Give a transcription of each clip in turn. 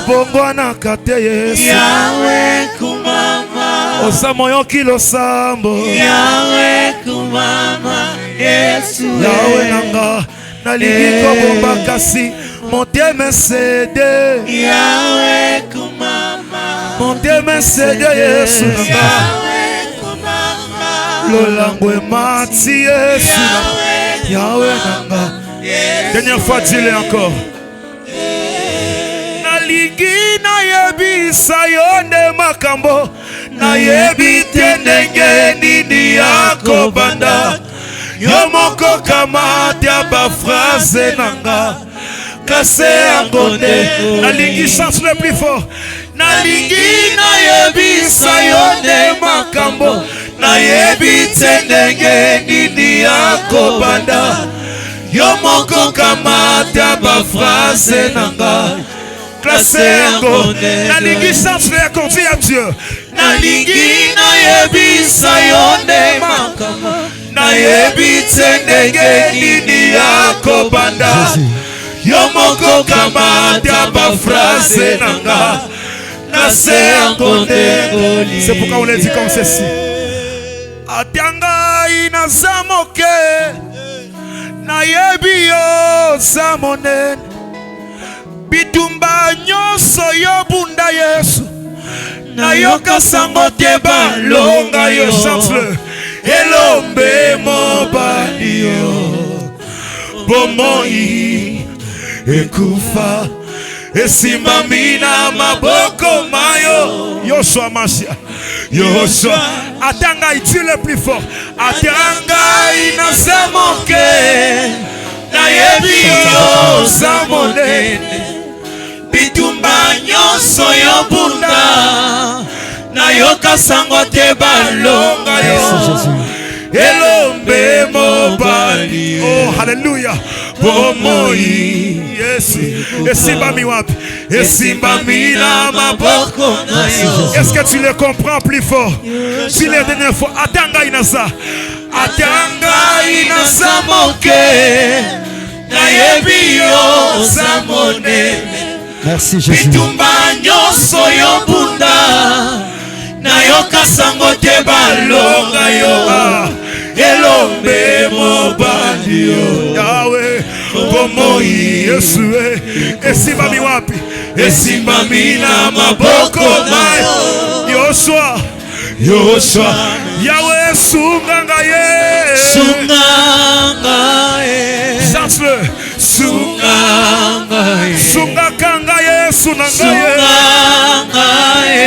Obongwanaka te Yesu. Yahweh kumama. Osamoyo kilo sambo. Yahweh kumama. Yesu. Yahweh nanga. Nalingi kobomba kasi. Motema cede. Yahweh kumama. Motema cede Yesu nanga. Yahweh kumama. Lolangwe mati Yesu nanga. Yahweh nanga. Dernière fois, dis-le encore. Nalingi na yebi sayone makambo. Na yebi tenenge nini yako banda. Yomoko kamati aba phrase nanga. Kase angone. Nalingi chante le plus fort. Nalingi na yebi sayone makambo. Na yebi tenenge nini yako banda. Yomoko kamata ba phrase nanga. Classé angone. Nalingi chante le conti à Dieu. Nalingi na yebi sayone makambo. Na yebi tenenge nini yako banda. Yomoko kamata ba phrase nanga. Classé angone. C'est pourquoi on le dit comme ceci. Atianga inazamoke. Na yebi yo samonen. Bitumba nyoso yo bunda Yesu. Na yoka sango teba longa yo chante. Elombe mobali yo. Bomoi ekufa. Esimami na maboko mayo. Yoshua Mashia. Yoshua. Atanga itu le plus fort. Atanga inasemoke. Na yebi yo samonene. Bitumba nyoso yo bunda. Na yoka sango te balonga yo. Elombe mobali. Oh, hallelujah. Bomoi. Yes. Esimba mi wapi. Esimba mi na maboko na yo. Est-ce que tu le comprends plus fort? Si les dernières fois. Atanga inasa. Atanga inasa moke. Na yebi yo samonene. Merci Jésus. Bitumba nyoso yo bunda. Na yoka sango te balonga yo. Elombe mobali yo. Yahweh bomoi Yesu. Esimba mi wapi. Esimba mi na maboko na Yoshua. Yoshua. Yahweh sunganga ye. Sunganga ye. Chante-le. Sunganga ye. Sunganga ye. Sunganga ye.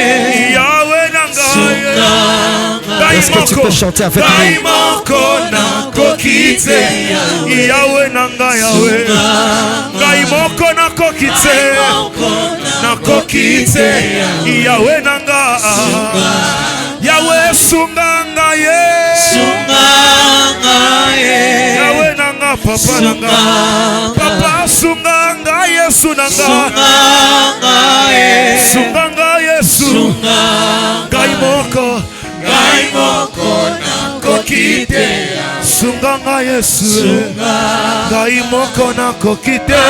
Yahweh nanga ye. Est-ce que tu peux chanter avec nous? Yahweh nanga Yahweh. Gaimoko na kokite. Na kokite. Yahweh nanga. Yahweh sunganga ye. Sunganga ye. Yahweh nanga papa nanga. Papa sunganga Yesu nanga. Sunganga ye. Sunganga Yesu. Gaimoko. Gaimoko na kokite. Sunganga Yesu. Gaimoko na kokite.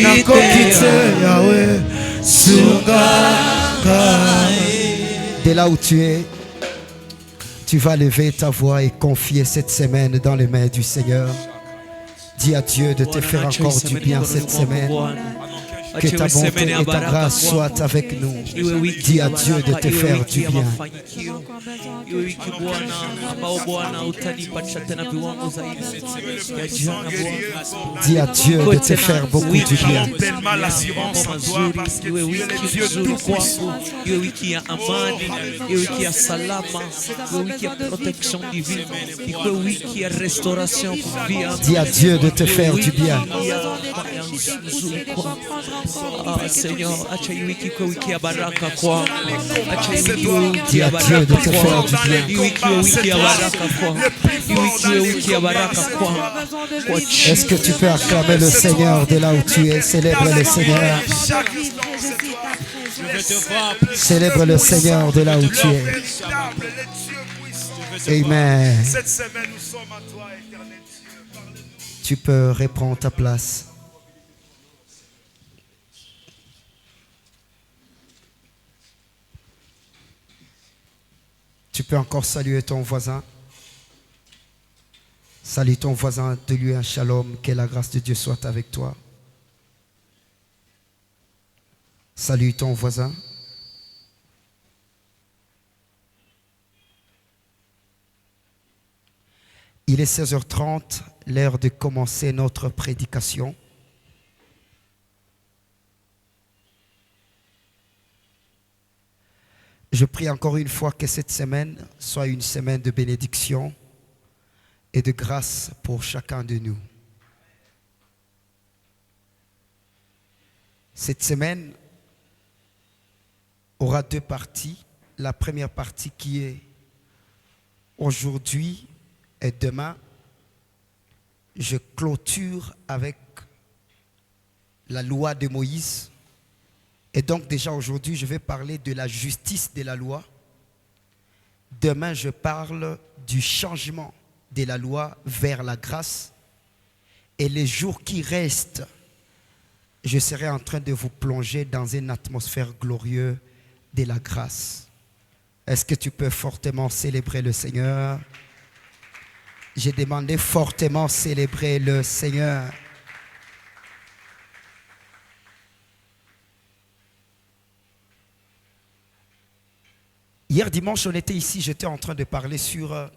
Na kokite Yahweh. Sunganga. De là où tu es, tu vas lever ta voix et confier cette semaine dans les mains du Seigneur. Dis à Dieu de te faire encore du bien cette semaine. Que ta bonté et ta grâce soient avec nous. Dis à Dieu de te faire du bien. Dis à Dieu de te faire beaucoup du bien. Dis à Dieu de te faire du bien. Seigneur, acha wiki kwa wiki ya baraka kwa. Acha Dis à Dieu de te faire du bien. wiki ya baraka kwa. Wiki ya baraka kwa. Est-ce que tu peux acclamer le Seigneur de là où tu es? Célèbre le Seigneur. Célèbre le Seigneur de là où tu es. Amen. Tu peux reprendre ta place. Tu peux encore saluer ton voisin. Salue ton voisin, de lui un shalom, que la grâce de Dieu soit avec toi. Salue ton voisin. Il est 16h30, l'heure de commencer notre prédication. Je prie encore une fois que cette semaine soit une semaine de bénédiction et de grâce pour chacun de nous. Cette semaine aura deux parties. La première partie qui est aujourd'hui et demain. Je clôture avec la loi de Moïse. Et donc déjà aujourd'hui, je vais parler de la justice de la loi. Demain, je parle du changement de la loi vers la grâce. Et les jours qui restent, je serai en train de vous plonger dans une atmosphère glorieuse de la grâce. Est-ce que tu peux fortement célébrer le Seigneur? J'ai demandé fortement célébrer le Seigneur. Hier dimanche, on était ici, j'étais en train de parler sur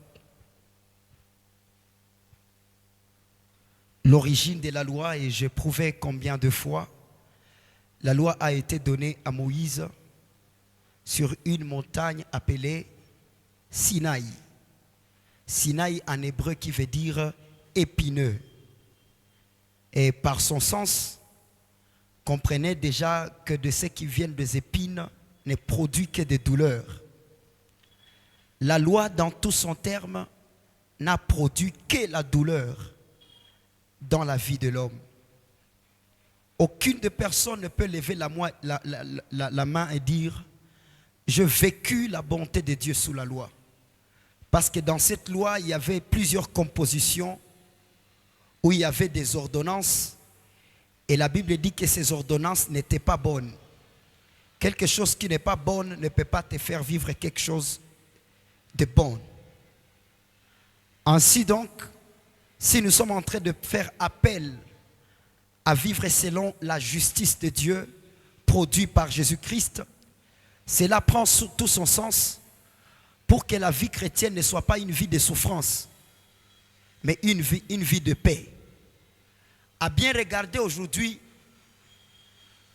l'origine de la loi et je prouvais combien de fois la loi a été donnée à Moïse sur une montagne appelée Sinaï. Sinaï en hébreu qui veut dire épineux. Et par son sens, comprenez déjà que de ce qui viennent des épines ne produit que des douleurs. La loi, dans tout son terme, n'a produit que la douleur dans la vie de l'homme. Aucune de personnes ne peut lever la main et dire « Je vécu la bonté de Dieu sous la loi ». Parce que dans cette loi, il y avait plusieurs compositions où il y avait des ordonnances. Et la Bible dit que ces ordonnances n'étaient pas bonnes. Quelque chose qui n'est pas bonne ne peut pas te faire vivre quelque chose de bon. Ainsi donc, si nous sommes en train de faire appel à vivre selon la justice de Dieu produite par Jésus-Christ, cela prend tout son sens pour que la vie chrétienne ne soit pas une vie de souffrance, mais une vie de paix. À bien regarder aujourd'hui,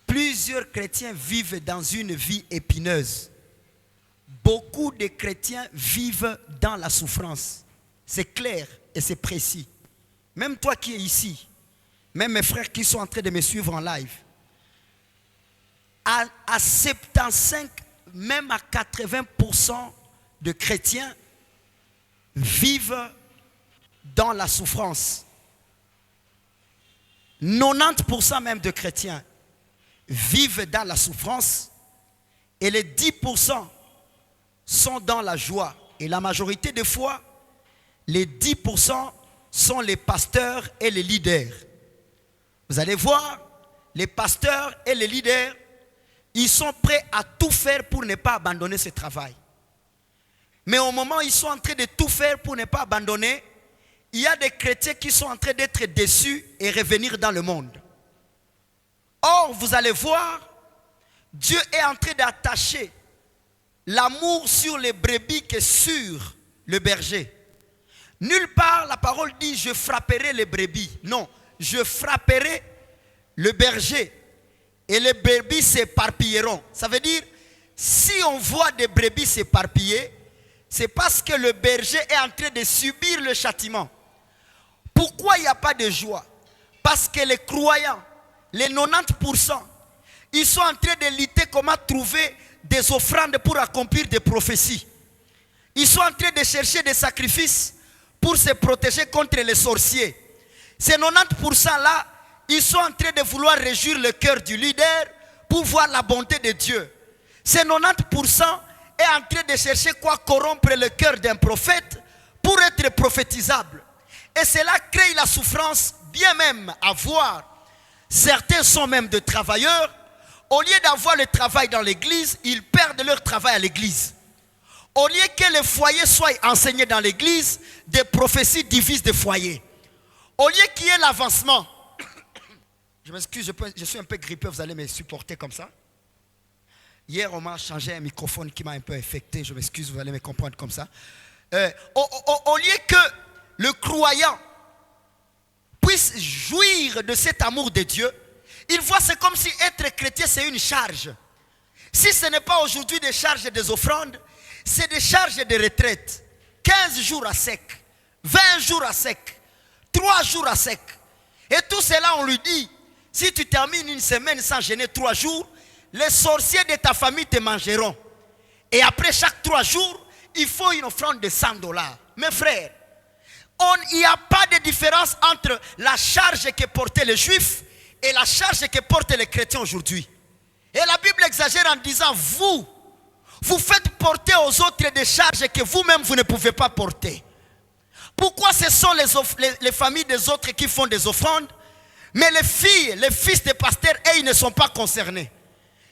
plusieurs chrétiens vivent dans une vie épineuse. Beaucoup de chrétiens vivent dans la souffrance. C'est clair et c'est précis. Même toi qui es ici, même mes frères qui sont en train de me suivre en live, à 75, même à 80% de chrétiens vivent dans la souffrance. 90% même de chrétiens vivent dans la souffrance et les 10% sont dans la joie. Et la majorité des fois, les 10% sont les pasteurs et les leaders. Vous allez voir, les pasteurs et les leaders, ils sont prêts à tout faire pour ne pas abandonner ce travail. Mais au moment où ils sont en train de tout faire pour ne pas abandonner, il y a des chrétiens qui sont en train d'être déçus et revenir dans le monde. Or, vous allez voir, Dieu est en train d'attacher l'amour sur les brebis que sur le berger. Nulle part la parole dit « je frapperai les brebis ». Non, je frapperai le berger et les brebis s'éparpilleront. Ça veut dire, si on voit des brebis s'éparpiller, c'est parce que le berger est en train de subir le châtiment. Pourquoi il n'y a pas de joie? Parce que les croyants, les 90%, ils sont en train de lutter comment trouver des offrandes pour accomplir des prophéties. Ils sont en train de chercher des sacrifices pour se protéger contre les sorciers. Ces 90% là, ils sont en train de vouloir réjouir le cœur du leader pour voir la bonté de Dieu. Ces 90% est en train de chercher quoi corrompre le cœur d'un prophète pour être prophétisable. Et cela crée la souffrance, bien même à voir. Certains sont même des travailleurs. Au lieu d'avoir le travail dans l'église, ils perdent leur travail à l'église. Au lieu que les foyers soient enseignés dans l'église, des prophéties divisent des foyers. Au lieu qu'il y ait l'avancement, je m'excuse, je suis un peu grippé, vous allez me supporter comme ça. Hier, on m'a changé un microphone qui m'a un peu infecté, je m'excuse, vous allez me comprendre comme ça. Au lieu que le croyant puisse jouir de cet amour de Dieu, il voit c'est comme si être chrétien c'est une charge. Si ce n'est pas aujourd'hui des charges et des offrandes, c'est des charges de retraite. 15 jours à sec, 20 jours à sec, 3 jours à sec. Et tout cela on lui dit, si tu termines une semaine sans jeûner 3 jours, les sorciers de ta famille te mangeront. Et après chaque 3 jours, il faut une offrande de $100. Mes frères, il n'y a pas de différence entre la charge que portaient les juifs et la charge que portent les chrétiens aujourd'hui. Et la Bible exagère en disant, vous faites porter aux autres des charges que vous-même vous ne pouvez pas porter. Pourquoi ce sont les familles des autres qui font des offrandes, mais les filles, les fils des pasteurs, ils ne sont pas concernés.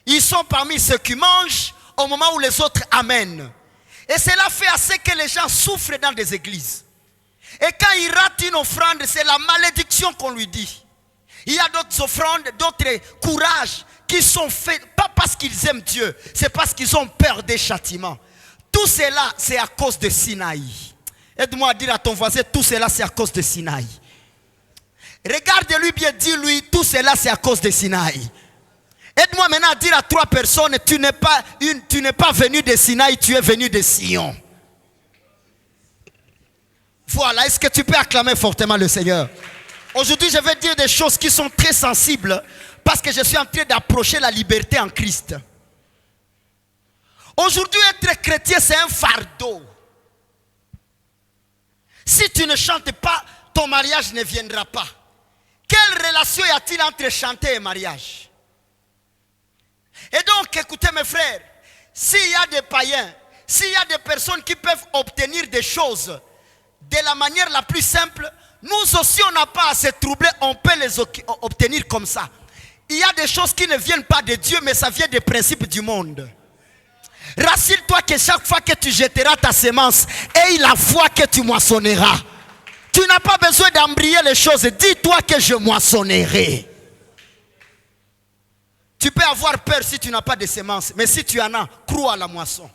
Ils sont parmi ceux qui mangent au moment où les autres amènent. Et cela fait assez que les gens souffrent dans des églises. Et quand ils ratent une offrande, c'est la malédiction qu'on lui dit. Il y a d'autres offrandes, d'autres courages qui sont faits, pas parce qu'ils aiment Dieu, c'est parce qu'ils ont peur des châtiments. Tout cela, c'est à cause de Sinaï. Aide-moi à dire à ton voisin, tout cela, c'est à cause de Sinaï. Regarde-lui bien, dis-lui, tout cela, c'est à cause de Sinaï. Aide-moi maintenant à dire à 3 personnes, tu n'es pas venu de Sinaï, tu es venu de Sion. Voilà, est-ce que tu peux acclamer fortement le Seigneur? Aujourd'hui, je vais dire des choses qui sont très sensibles parce que je suis en train d'approcher la liberté en Christ. Aujourd'hui, être chrétien, c'est un fardeau. Si tu ne chantes pas, ton mariage ne viendra pas. Quelle relation y a-t-il entre chanter et mariage? Et donc, écoutez mes frères, s'il y a des païens, s'il y a des personnes qui peuvent obtenir des choses de la manière la plus simple, nous aussi on n'a pas à se troubler, on peut les obtenir comme ça. Il y a des choses qui ne viennent pas de Dieu, mais ça vient des principes du monde. Rassure-toi que chaque fois que tu jetteras ta semence, aie la foi que tu moissonneras. Tu n'as pas besoin d'embrayer les choses, dis-toi que je moissonnerai. Tu peux avoir peur si tu n'as pas de semences, mais si tu en as, crois à la moisson.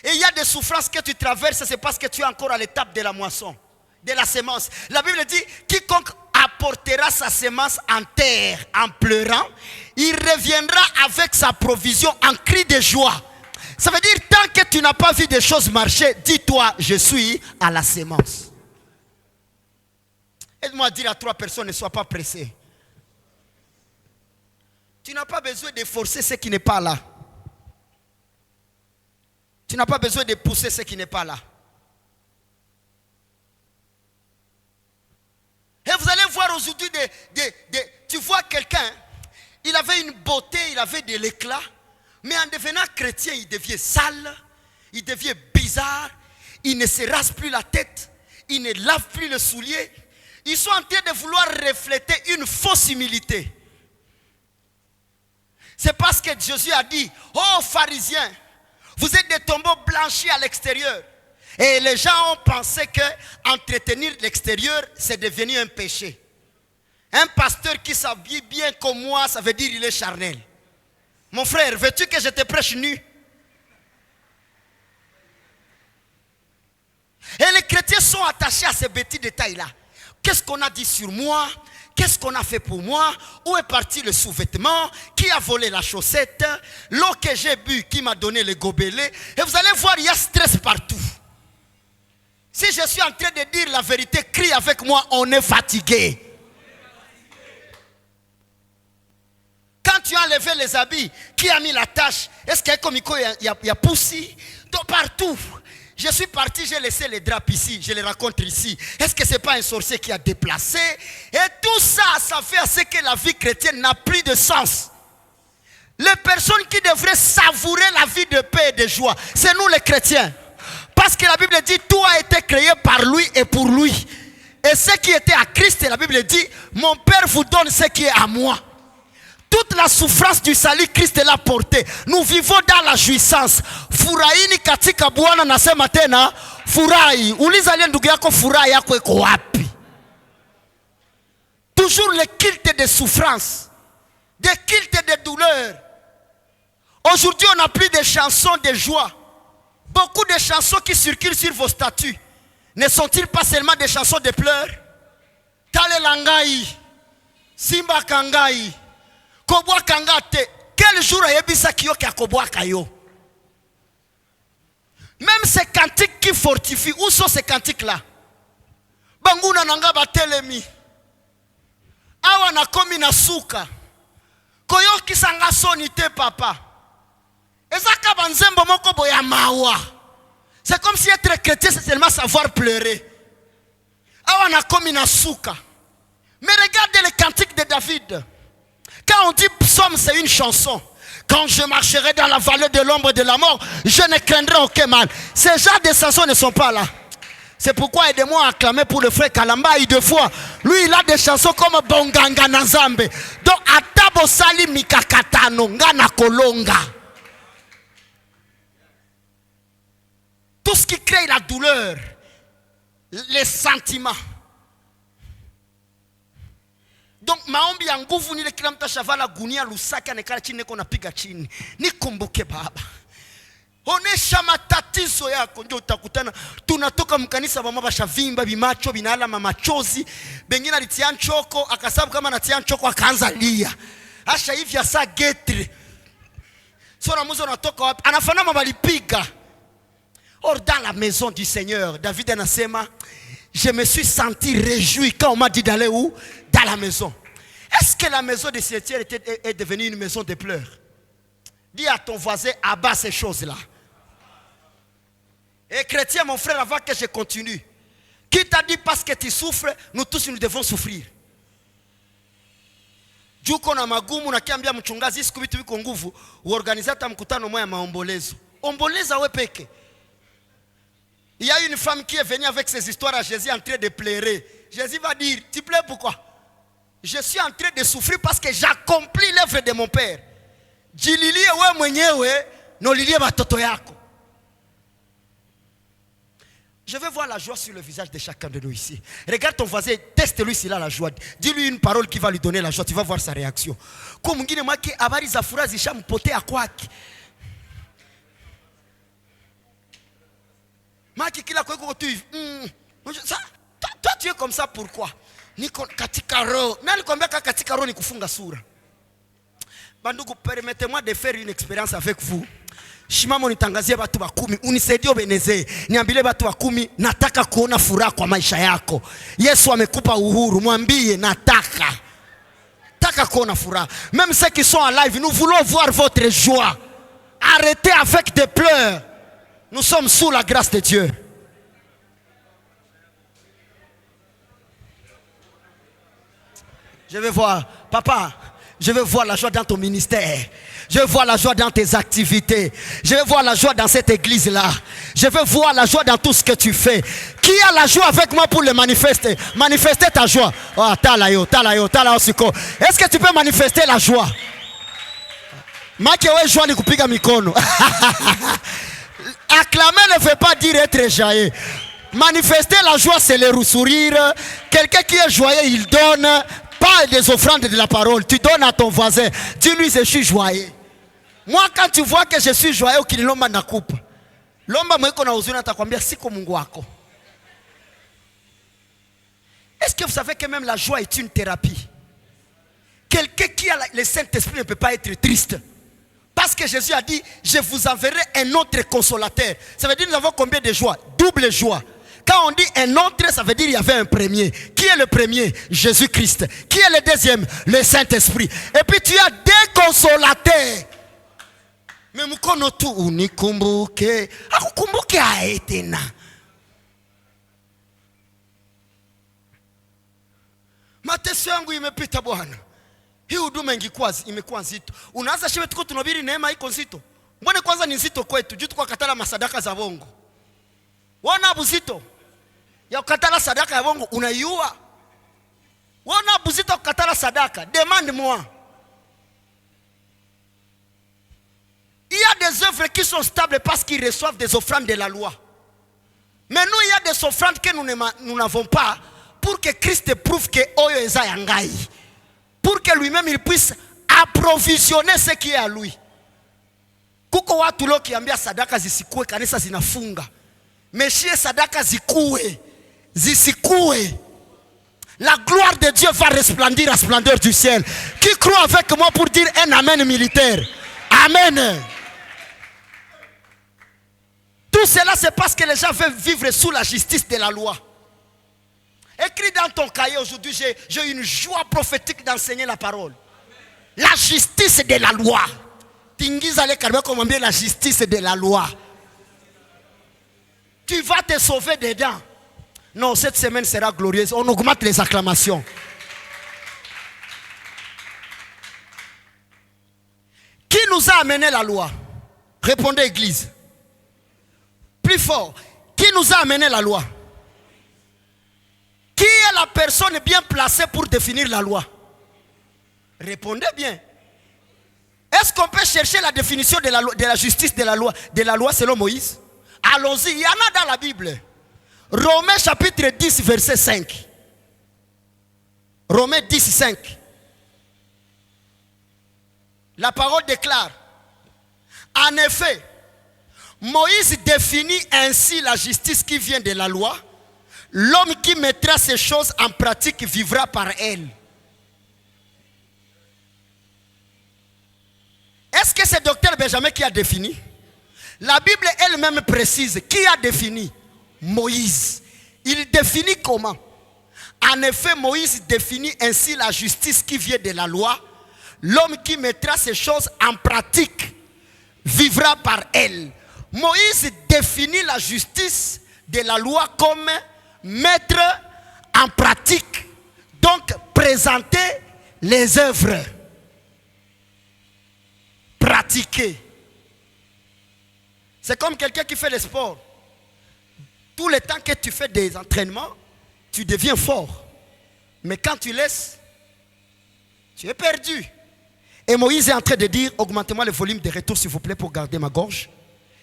Et il y a des souffrances que tu traverses, c'est parce que tu es encore à l'étape de la moisson, de la semence. La Bible dit, quiconque apportera sa semence en terre en pleurant, il reviendra avec sa provision en cri de joie. Ça veut dire, tant que tu n'as pas vu des choses marcher, dis-toi, je suis à la semence. Aide-moi à dire à 3 personnes, ne sois pas pressé. Tu n'as pas besoin de forcer ce qui n'est pas là. Tu n'as pas besoin de pousser ce qui n'est pas là. Et vous allez voir aujourd'hui, tu vois quelqu'un, il avait une beauté, il avait de l'éclat, mais en devenant chrétien, il devient sale, il devient bizarre, il ne se rase plus la tête, il ne lave plus le soulier. Ils sont en train de vouloir refléter une fausse humilité. C'est parce que Jésus a dit, oh pharisiens, vous êtes des tombeaux blanchis à l'extérieur. Et les gens ont pensé que entretenir l'extérieur, c'est devenu un péché. Un pasteur qui s'habille bien comme moi, ça veut dire qu'il est charnel. Mon frère, veux-tu que je te prêche nu? Et les chrétiens sont attachés à ces petits détails-là. Qu'est-ce qu'on a dit sur moi? Qu'est-ce qu'on a fait pour moi? Où est parti le sous-vêtement? Qui a volé la chaussette? L'eau que j'ai bu, qui m'a donné le gobelet? Et vous allez voir, il y a stress partout. Si je suis en train de dire la vérité, crie avec moi, on est fatigué. Quand tu as enlevé les habits, qui a mis la tâche? Est-ce qu'il y a poussi? Donc partout. Je suis parti, j'ai laissé les draps ici, je les raconte ici. Est-ce que ce n'est pas un sorcier qui a déplacé? Et tout ça, ça fait à ce que la vie chrétienne n'a plus de sens. Les personnes qui devraient savourer la vie de paix et de joie, c'est nous les chrétiens. Parce que la Bible dit, tout a été créé par lui et pour lui. Et ce qui était à Christ, la Bible dit, mon Père vous donne ce qui est à moi. Toute la souffrance du salut, Christ l'a portée. Nous vivons dans la jouissance. Furahini katika Bwana, nasema tena, furahi. Uliza ile ndugu yako, furahi yako iko wapi? Toujours le culte de souffrance, des cultes de douleur. Aujourd'hui, on n'a plus de chansons de joie. Beaucoup de chansons qui circulent sur vos statuts ne sont-ils pas seulement des chansons de pleurs? Tale langai, Simba kangai, Kobwa kangate. Quel jour ayebisa kiyo kia Kobwa kayo? Même ces cantiques qui fortifient, où sont ces cantiques-là? Banguna nanga batelemi. Awa na komi na suka. Koyo kisanga sonite papa. Ezaka banzembo moko boya mawa. C'est comme si être chrétien c'est seulement savoir pleurer. Awa na komi na suka. Mais regardez les cantiques de David. Quand on dit psaume, c'est une chanson. Quand je marcherai dans la vallée de l'ombre de la mort, je ne craindrai aucun mal. Ces genres de chansons ne sont pas là. C'est pourquoi aidez-moi à acclamer pour le frère Kalamba. Deux fois, lui il a des chansons comme Bonganga Nazambe. Donc Atabo Sali Mikakatano Ngana Kolonga. Tout ce qui crée la douleur, les sentiments. Donc maombi ya nguvu nile kila mtu shavala gunia lusaka nekala chini neko napiga chini. Nikumbuke baba. Onesha matatizo yako ndio utakutana. Tunatoka mkanisa mama bashavimba bimacho binala machozi. Bengine alitia nchoko akasabu kama anatia nchoko akaanza lia. Asha hivi asa getre. Sona muzo natoka wapi? Anafanana balipiga. Or dans la maison du Seigneur, David anasema, je me suis senti réjoui quand on m'a dit d'aller où? Dans la maison. Est-ce que la maison de Sétiel est devenue une maison de pleurs? Dis à ton voisin, abat ces choses-là. Et chrétien, mon frère, avant que je continue, qui t'a dit parce que tu souffres, nous tous nous devons souffrir? Juko na magumu na kiambia mchungazi siku vitu viko nguvu, uorganize hata mkutano moya maombolezo. Omboleza we peke. Il y a une femme qui est venue avec ses histoires à Jésus en train de pleurer. Jésus va dire, tu pleures pourquoi? Je suis en train de souffrir parce que j'accomplis l'œuvre de mon Père. Jililie we mwenyewe, no lilie batoto yako. Je veux voir la joie sur le visage de chacun de nous ici. Regarde ton voisin, teste-lui s'il a la joie. Dis-lui une parole qui va lui donner la joie. Tu vas voir sa réaction. Comme mwingine mwake habari za furaha zishampotea kwake. Maki kila kweko tu. Toi tu es comme ça pourquoi? Niko katika roho. Nani kwambia katika roho ni kufunga sura? Bandugu, permettez-moi de faire une expérience avec vous. Shimamo nitangazie watu wa 10, unisaidie beneze. Niambie watu wa 10, nataka kuona furaha kwa maisha yako. Yesu amekupa uhuru, mwambie nataka. Nataka kuona furaha. Même ceux qui sont en live, nous voulons voir votre joie. Arrêtez avec des pleurs. Nous sommes sous la grâce de Dieu. Je vais voir, papa, je veux voir la joie dans ton ministère. Je veux voir la joie dans tes activités. Je veux voir la joie dans cette église-là. Je veux voir la joie dans tout ce que tu fais. Qui a la joie avec moi pour le manifester? Manifester ta joie. Oh, talayo. Est-ce que tu peux manifester la joie? Makewe joie ni kupiga mikono. Acclamer ne veut pas dire être jaillé. Manifester la joie, c'est le sourire. Quelqu'un qui est joyeux, il donne. Pas des offrandes de la parole. Tu donnes à ton voisin. Dis-lui, je suis joyeux. Moi, quand tu vois que je suis joyeux, qu'il l'omba na coupe. L'omba mweko na uzuna takwambia siko Mungu wako. Est-ce que vous savez que même la joie est une thérapie? Quelqu'un qui a le Saint-Esprit ne peut pas être triste. Parce que Jésus a dit, je vous enverrai un autre consolateur. Ça veut dire nous avons combien de joie? Double joie. Quand on dit un autre, ça veut dire il y avait un premier. Qui est le premier? Jésus-Christ. Qui est le deuxième? Le Saint-Esprit. Et puis tu as des consolateurs. Mais mukono tu unikumbuke. Akukumbuke aetena. Mateso yangu imepita Bwana. Hii huduma imekuwa nzito. Unaanza shibe tuko tunabiri neema iko nzito. Mbona kwanza ni nzito kwetu? Juu tuko katala masadaka za bongo. Wana buzito ya kukatala sadaka ya bongo unaiua. Wana buzito kukatala sadaka. Demande moi. des œuvres qui sont stables parce qu'ils reçoivent des offrandes de la loi. Mais nous, il y a des offrandes que nous n'avons pas pour que Christ prouve que Oyo eza yangai. Pour que lui-même il puisse approvisionner ce qui est à lui. Kuko watu leo kiambia sadaka zisikue kanisa zinafunga. Meshie sadaka zikue. Zisikue. La gloire de Dieu va resplendir à la splendeur du ciel. Qui croit avec moi pour dire un amen militaire? Amen. Tout cela c'est parce que les gens veulent vivre sous la justice de la loi. Écris dans ton cahier aujourd'hui, j'ai une joie prophétique d'enseigner la parole. La justice de la loi. La justice de la loi. Tu vas te sauver dedans. Non, cette semaine sera glorieuse. On augmente les acclamations. Qui nous a amené la loi? Répondez, Église. Plus fort. Qui nous a amené la loi? Qui est la personne bien placée pour définir la loi? Répondez bien. Est-ce qu'on peut chercher la définition de la justice de la loi selon Moïse? Allons-y, il y en a dans la Bible. Romains chapitre 10 verset 5. Romains 10, 5. La parole déclare: en effet, Moïse définit ainsi la justice qui vient de la loi. L'homme qui mettra ces choses en pratique vivra par elle. Est-ce que c'est docteur Benjamin qui a défini? La Bible elle-même précise. Qui a défini? Moïse. Il définit comment? En effet, Moïse définit ainsi la justice qui vient de la loi. L'homme qui mettra ces choses en pratique vivra par elle. Moïse définit la justice de la loi comme mettre en pratique, donc présenter les œuvres, pratiquer. C'est comme quelqu'un qui fait le sport. Tout le temps que tu fais des entraînements, tu deviens fort. Mais quand tu laisses, tu es perdu. Et Moïse est en train de dire, augmentez-moi le volume de retour s'il vous plaît pour garder ma gorge.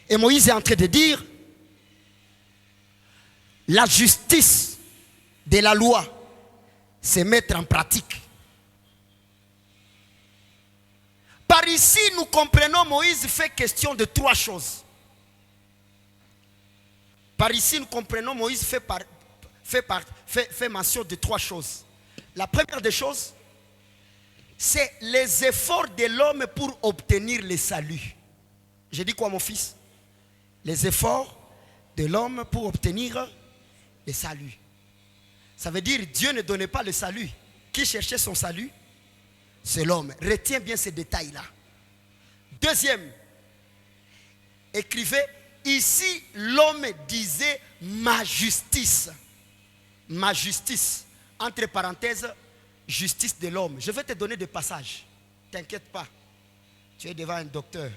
Et Moïse est en train de dire, la justice de la loi, c'est mettre en pratique. Par ici, nous comprenons, Moïse fait question de trois choses. Par ici, nous comprenons, Moïse fait mention de trois choses. La première des choses, c'est les efforts de l'homme pour obtenir le salut. J'ai dit quoi, mon fils? Les efforts de l'homme pour obtenir le salut. Ça veut dire Dieu ne donnait pas le salut. Qui cherchait son salut? C'est l'homme. Retiens bien ces détails-là. Deuxième, écrivez, ici l'homme disait ma justice. Ma justice. Entre parenthèses, justice de l'homme. Je vais te donner des passages. T'inquiète pas. Tu es devant un docteur.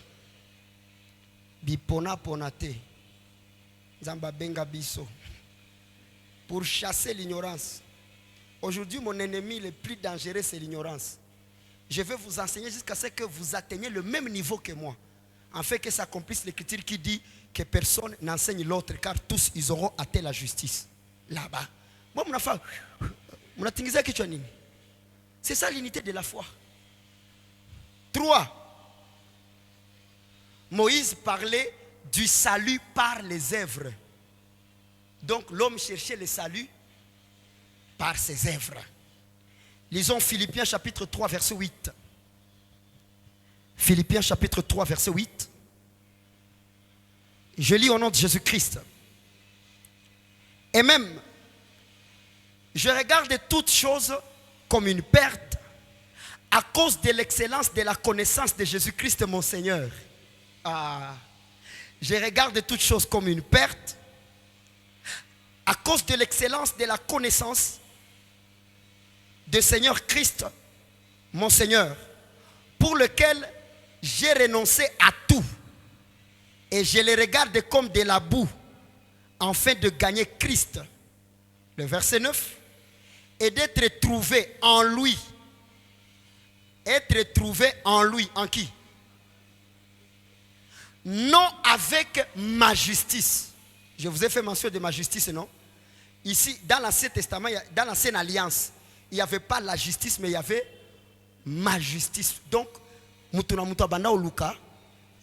Bipona ponate. Zamba benga biso. Pour chasser l'ignorance. Aujourd'hui, mon ennemi le plus dangereux, c'est l'ignorance. Je vais vous enseigner jusqu'à ce que vous atteigniez le même niveau que moi. En fait, que s'accomplisse l'écriture qui dit que personne n'enseigne l'autre, car tous, ils auront atteint la justice. Là-bas. Moi, mon enfant, c'est ça l'unité de la foi. 3. Moïse parlait du salut par les œuvres. Donc l'homme cherchait le salut par ses œuvres. Lisons Philippiens chapitre 3 verset 8. Philippiens chapitre 3 verset 8. Je lis au nom de Jésus-Christ. Et même, je regarde toutes choses comme une perte à cause de l'excellence de la connaissance de Jésus-Christ mon Seigneur. Je regarde toutes choses comme une perte à cause de l'excellence de la connaissance de Seigneur Christ, mon Seigneur, pour lequel j'ai renoncé à tout et je le regarde comme de la boue afin de gagner Christ. Le verset 9, et d'être trouvé en lui. Être trouvé en lui, en qui? non avec ma justice. Je vous ai fait mention de ma justice, non? Ici, dans l'Ancien Testament, dans l'Ancienne Alliance, il n'y avait pas la justice, mais il y avait ma justice. Donc,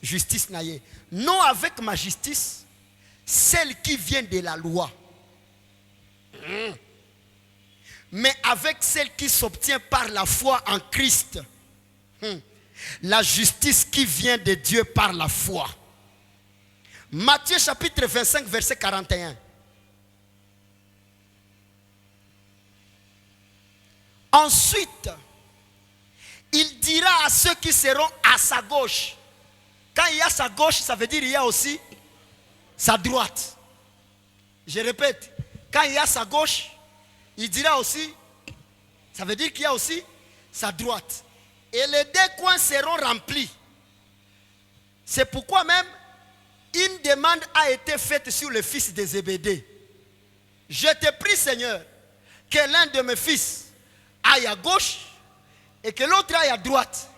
justice naye. Non avec ma justice, celle qui vient de la loi. Mais avec celle qui s'obtient par la foi en Christ. La justice qui vient de Dieu par la foi. Matthieu chapitre 25, verset 41. Ensuite, il dira à ceux qui seront à sa gauche. Quand il y a sa gauche, ça veut dire qu'il y a aussi sa droite. Je répète, quand il y a sa gauche, il dira aussi, ça veut dire qu'il y a aussi sa droite. Et les deux coins seront remplis. C'est pourquoi même une demande a été faite sur le fils de Zébédée. Je te prie, Seigneur, que l'un de mes fils aille à gauche et que l'autre aille à droite.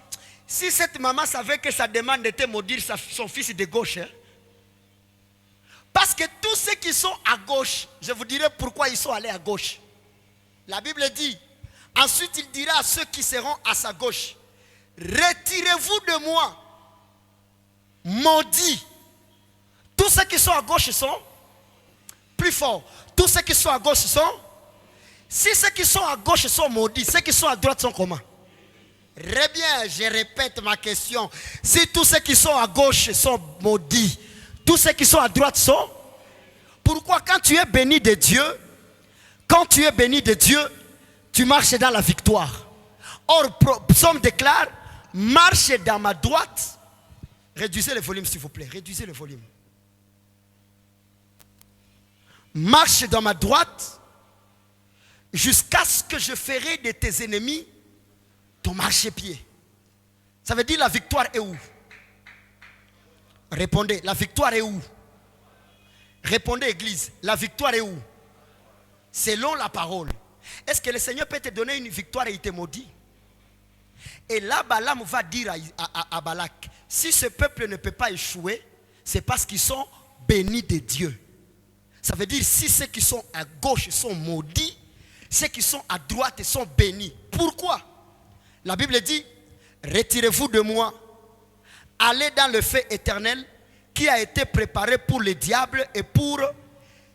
Si cette maman savait que sa demande était maudire son fils de gauche, hein? Parce que tous ceux qui sont à gauche, je vous dirai pourquoi ils sont allés à gauche. La Bible dit, ensuite il dira à ceux qui seront à sa gauche, retirez-vous de moi, maudits. Tous ceux qui sont à gauche sont plus forts. Tous ceux qui sont à gauche sont. Si ceux qui sont à gauche sont maudits, ceux qui sont à droite sont comment? Très bien, je répète ma question. Si tous ceux qui sont à gauche sont maudits, tous ceux qui sont à droite sont. Pourquoi quand tu es béni de Dieu, tu marches dans la victoire. Or, Psaume déclare, marche dans ma droite. Réduisez le volume s'il vous plaît, réduisez le volume. Marche dans ma droite jusqu'à ce que je ferai de tes ennemis ton marchepied. Ça veut dire la victoire est où? Répondez, la victoire est où? Répondez, Église, la victoire est où? Selon la parole. Est-ce que le Seigneur peut te donner une victoire et il te maudit? Et là, Balaam va dire à Balak, si ce peuple ne peut pas échouer, c'est parce qu'ils sont bénis de Dieu. Ça veut dire, si ceux qui sont à gauche sont maudits, ceux qui sont à droite sont bénis. Pourquoi? La Bible dit, retirez-vous de moi, allez dans le feu éternel qui a été préparé pour le diable et pour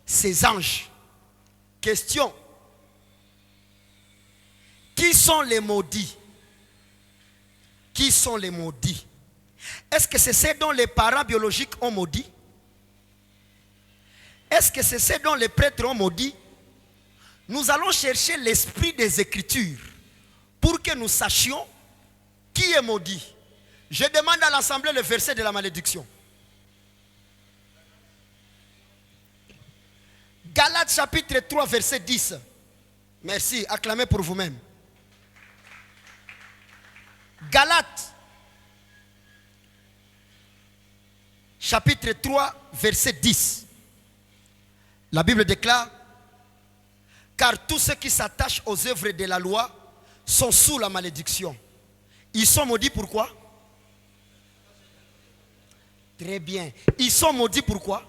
ses anges. Question. Qui sont les maudits? Qui sont les maudits? Est-ce que c'est ceux dont les parents biologiques ont maudit? Est-ce que c'est ceux dont les prêtres ont maudit? Nous allons chercher l'esprit des Écritures pour que nous sachions qui est maudit. Je demande à l'Assemblée le verset de la malédiction. Galates chapitre 3 verset 10. Merci, acclamez pour vous-même. Galates chapitre 3 verset 10. La Bible déclare, car tous ceux qui s'attachent aux œuvres de la loi sont sous la malédiction. Ils sont maudits pourquoi? Très bien. Ils sont maudits pourquoi?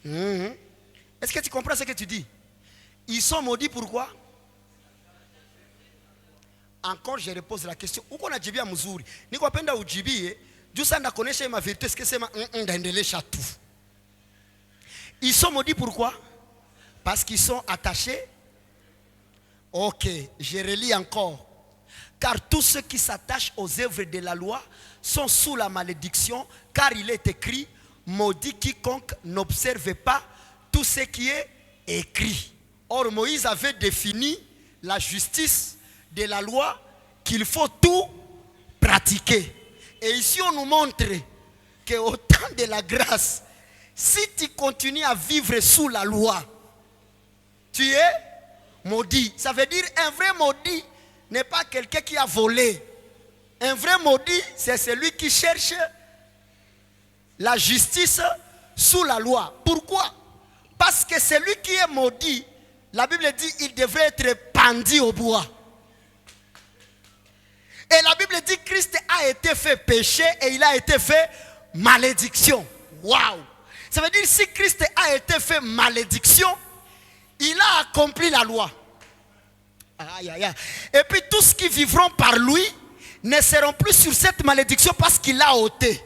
Est-ce que tu comprends ce que tu dis? Ils sont maudits pourquoi? Encore je repose la question. Uko na jibia mzuri. Niko penda ujibie. Juu sana konesha ma vérité. Est-ce que c'est ma ndaendelesha tout? Ils sont maudits pourquoi? Parce qu'ils sont attachés. Ok, je relis encore. Car tous ceux qui s'attachent aux œuvres de la loi sont sous la malédiction, car il est écrit, maudit quiconque n'observe pas tout ce qui est écrit. Or Moïse avait défini la justice de la loi qu'il faut tout pratiquer. Et ici on nous montre qu'au temps de la grâce, si tu continues à vivre sous la loi, tu es maudit. Ça veut dire un vrai maudit n'est pas quelqu'un qui a volé. Un vrai maudit, c'est celui qui cherche la justice sous la loi. Pourquoi? Parce que celui qui est maudit, la Bible dit il devrait être pendu au bois. Et la Bible dit Christ a été fait péché et il a été fait malédiction. Waouh! Ça veut dire si Christ a été fait malédiction, il a accompli la loi. Aïe, aïe, aïe. Et puis tous ceux qui vivront par lui ne seront plus sur cette malédiction parce qu'il a ôté.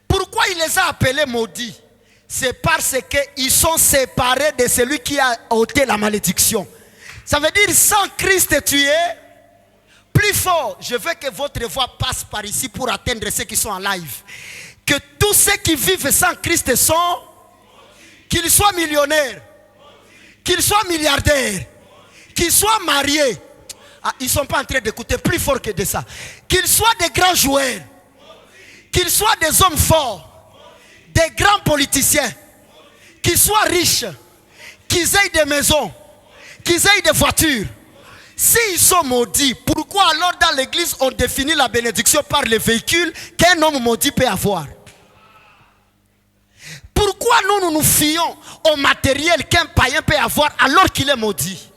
Pourquoi il les a appelés maudits? C'est parce qu'ils sont séparés de celui qui a ôté la malédiction. Ça veut dire sans Christ tu es plus fort. Je veux que votre voix passe par ici pour atteindre ceux qui sont en live. Que tous ceux qui vivent sans Christ sont, qu'ils soient millionnaires, qu'ils soient milliardaires, qu'ils soient mariés. Ah, ils ne sont pas en train d'écouter, plus fort que de ça. Qu'ils soient des grands joueurs, qu'ils soient des hommes forts, des grands politiciens, qu'ils soient riches, qu'ils aient des maisons, qu'ils aient des voitures. S'ils sont maudits, pourquoi alors dans l'église on définit la bénédiction par les véhicules qu'un homme maudit peut avoir? Pourquoi nous nous fions au matériel qu'un païen peut avoir alors qu'il est maudit?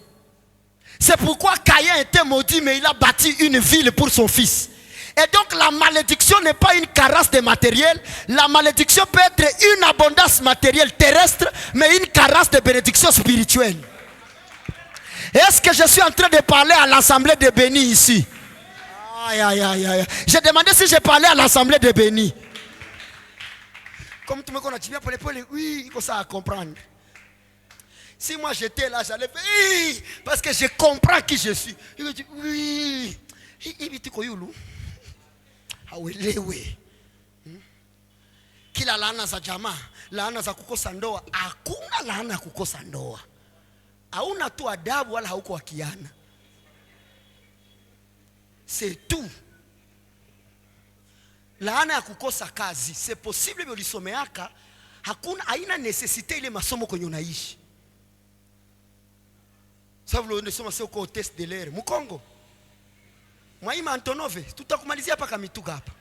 C'est pourquoi Caïn était maudit, mais il a bâti une ville pour son fils. Et donc la malédiction n'est pas une carence de matériel. La malédiction peut être une abondance matérielle terrestre, mais une carence de bénédiction spirituelle. Est-ce que je suis en train de parler à l'assemblée de bénis ici? Aïe, aïe, aïe, aïe. J'ai demandé si j'ai parlé à l'assemblée de bénis. Comme tout le monde a dit, oui, il faut ça comprendre. Si moi j'étais là, j'allais faire oui, parce que je comprends qui je suis. Il me dit oui. Il me dit koyulu. Awelewe. Kila laana za jamaa, laana za kukosa ndoa, hakuna laana ya kukosa ndoa. Hauna tu adabu wala hauko wakiana. C'est tout. Laana ya kukosa kazi, c'est possible mais ulisomeaka, hakuna haina necessité ile masomo kwenye unaishi. Ça vous le sommes au test de l'air. Mukongo. Mwaima Antonove, tutakumalizia hapa kamituka hapa.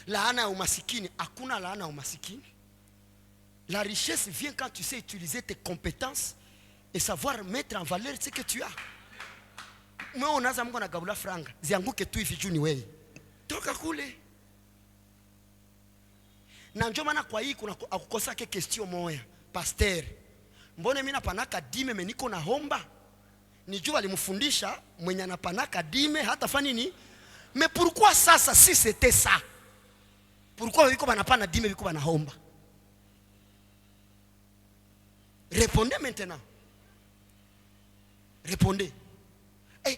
Laana ya umasikini, hakuna laana ya umasikini. La richesse vient quand tu sais utiliser tes compétences et savoir mettre en valeur ce que tu as. Moi on a zamgo na gabula franga, zianguke tu hivi juu ni wewe. Toka kule. Na njoo maana kwa hii kuna akukosa ke question moya. Pasteur, mbone mimi napanaka dime mimi niko na homba? Nijua alimfundisha mwenye anapanaka dime hata fanya nini? Mais pourquoi ça si c'était ça? Pourquoi wiko banapana dime wiko bana homba? Répondez maintenant. Répondez.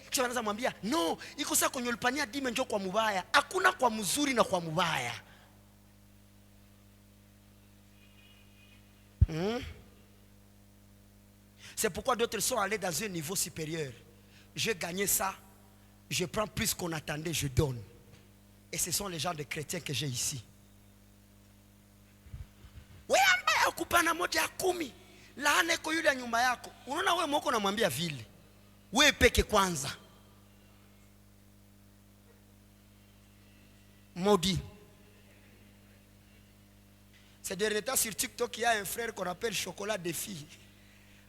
Kisha wanaanza mwambia, no, iko saa kwenye ulipania dime njoo kwa mubaya. Hakuna kwa mzuri na kwa mubaya. C'est pourquoi d'autres sont allés dans un niveau supérieur. J'ai gagné ça, je prends plus qu'on attendait, je donne. Et ce sont les gens de chrétiens que j'ai ici. Wewe ambaye ukupana moja ya 10, laana iko yule nyumba yako. Unaona wewe moko unamwambia vile. Wewe peke kwanza. Maudit. C'est dernier temps sur TikTok, il y a un frère qu'on appelle Chocolat des filles.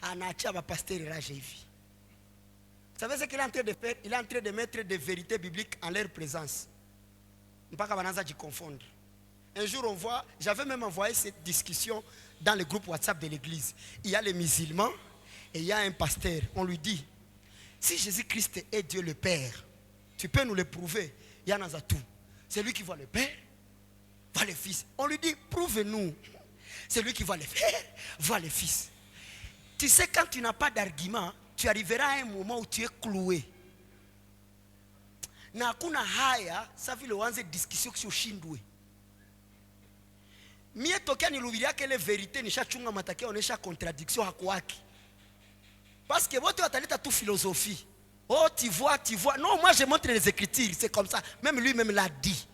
Anacha va pasteur là j'ai vu. Vous savez ce qu'il est en train de faire? Il est en train de mettre des vérités bibliques en leur présence. Mpaka banaza de confondre. Un jour on voit, j'avais même envoyé cette discussion dans le groupe WhatsApp de l'église. Il y a les musulmans et il y a un pasteur. On lui dit, si Jésus-Christ est Dieu le Père, tu peux nous le prouver. Il y en a tout. C'est lui qui voit le Père, voit le Fils. On lui dit, prouve-nous. C'est lui qui voit le Père, voit le Fils. Tu sais, quand tu n'as pas d'argument, tu arriveras à un moment où tu es cloué. Na hakuna haya, sa vile uanze discussion kisha ushindwe. Mie tokea nilubiria kele vérité nishachunga matokeo onesha contradiction hakuwaki. Parce que wote wataleta tout philosophie. Oh, tu vois. Non, moi je montre les écritures, c'est comme ça. Même lui-même l'a dit.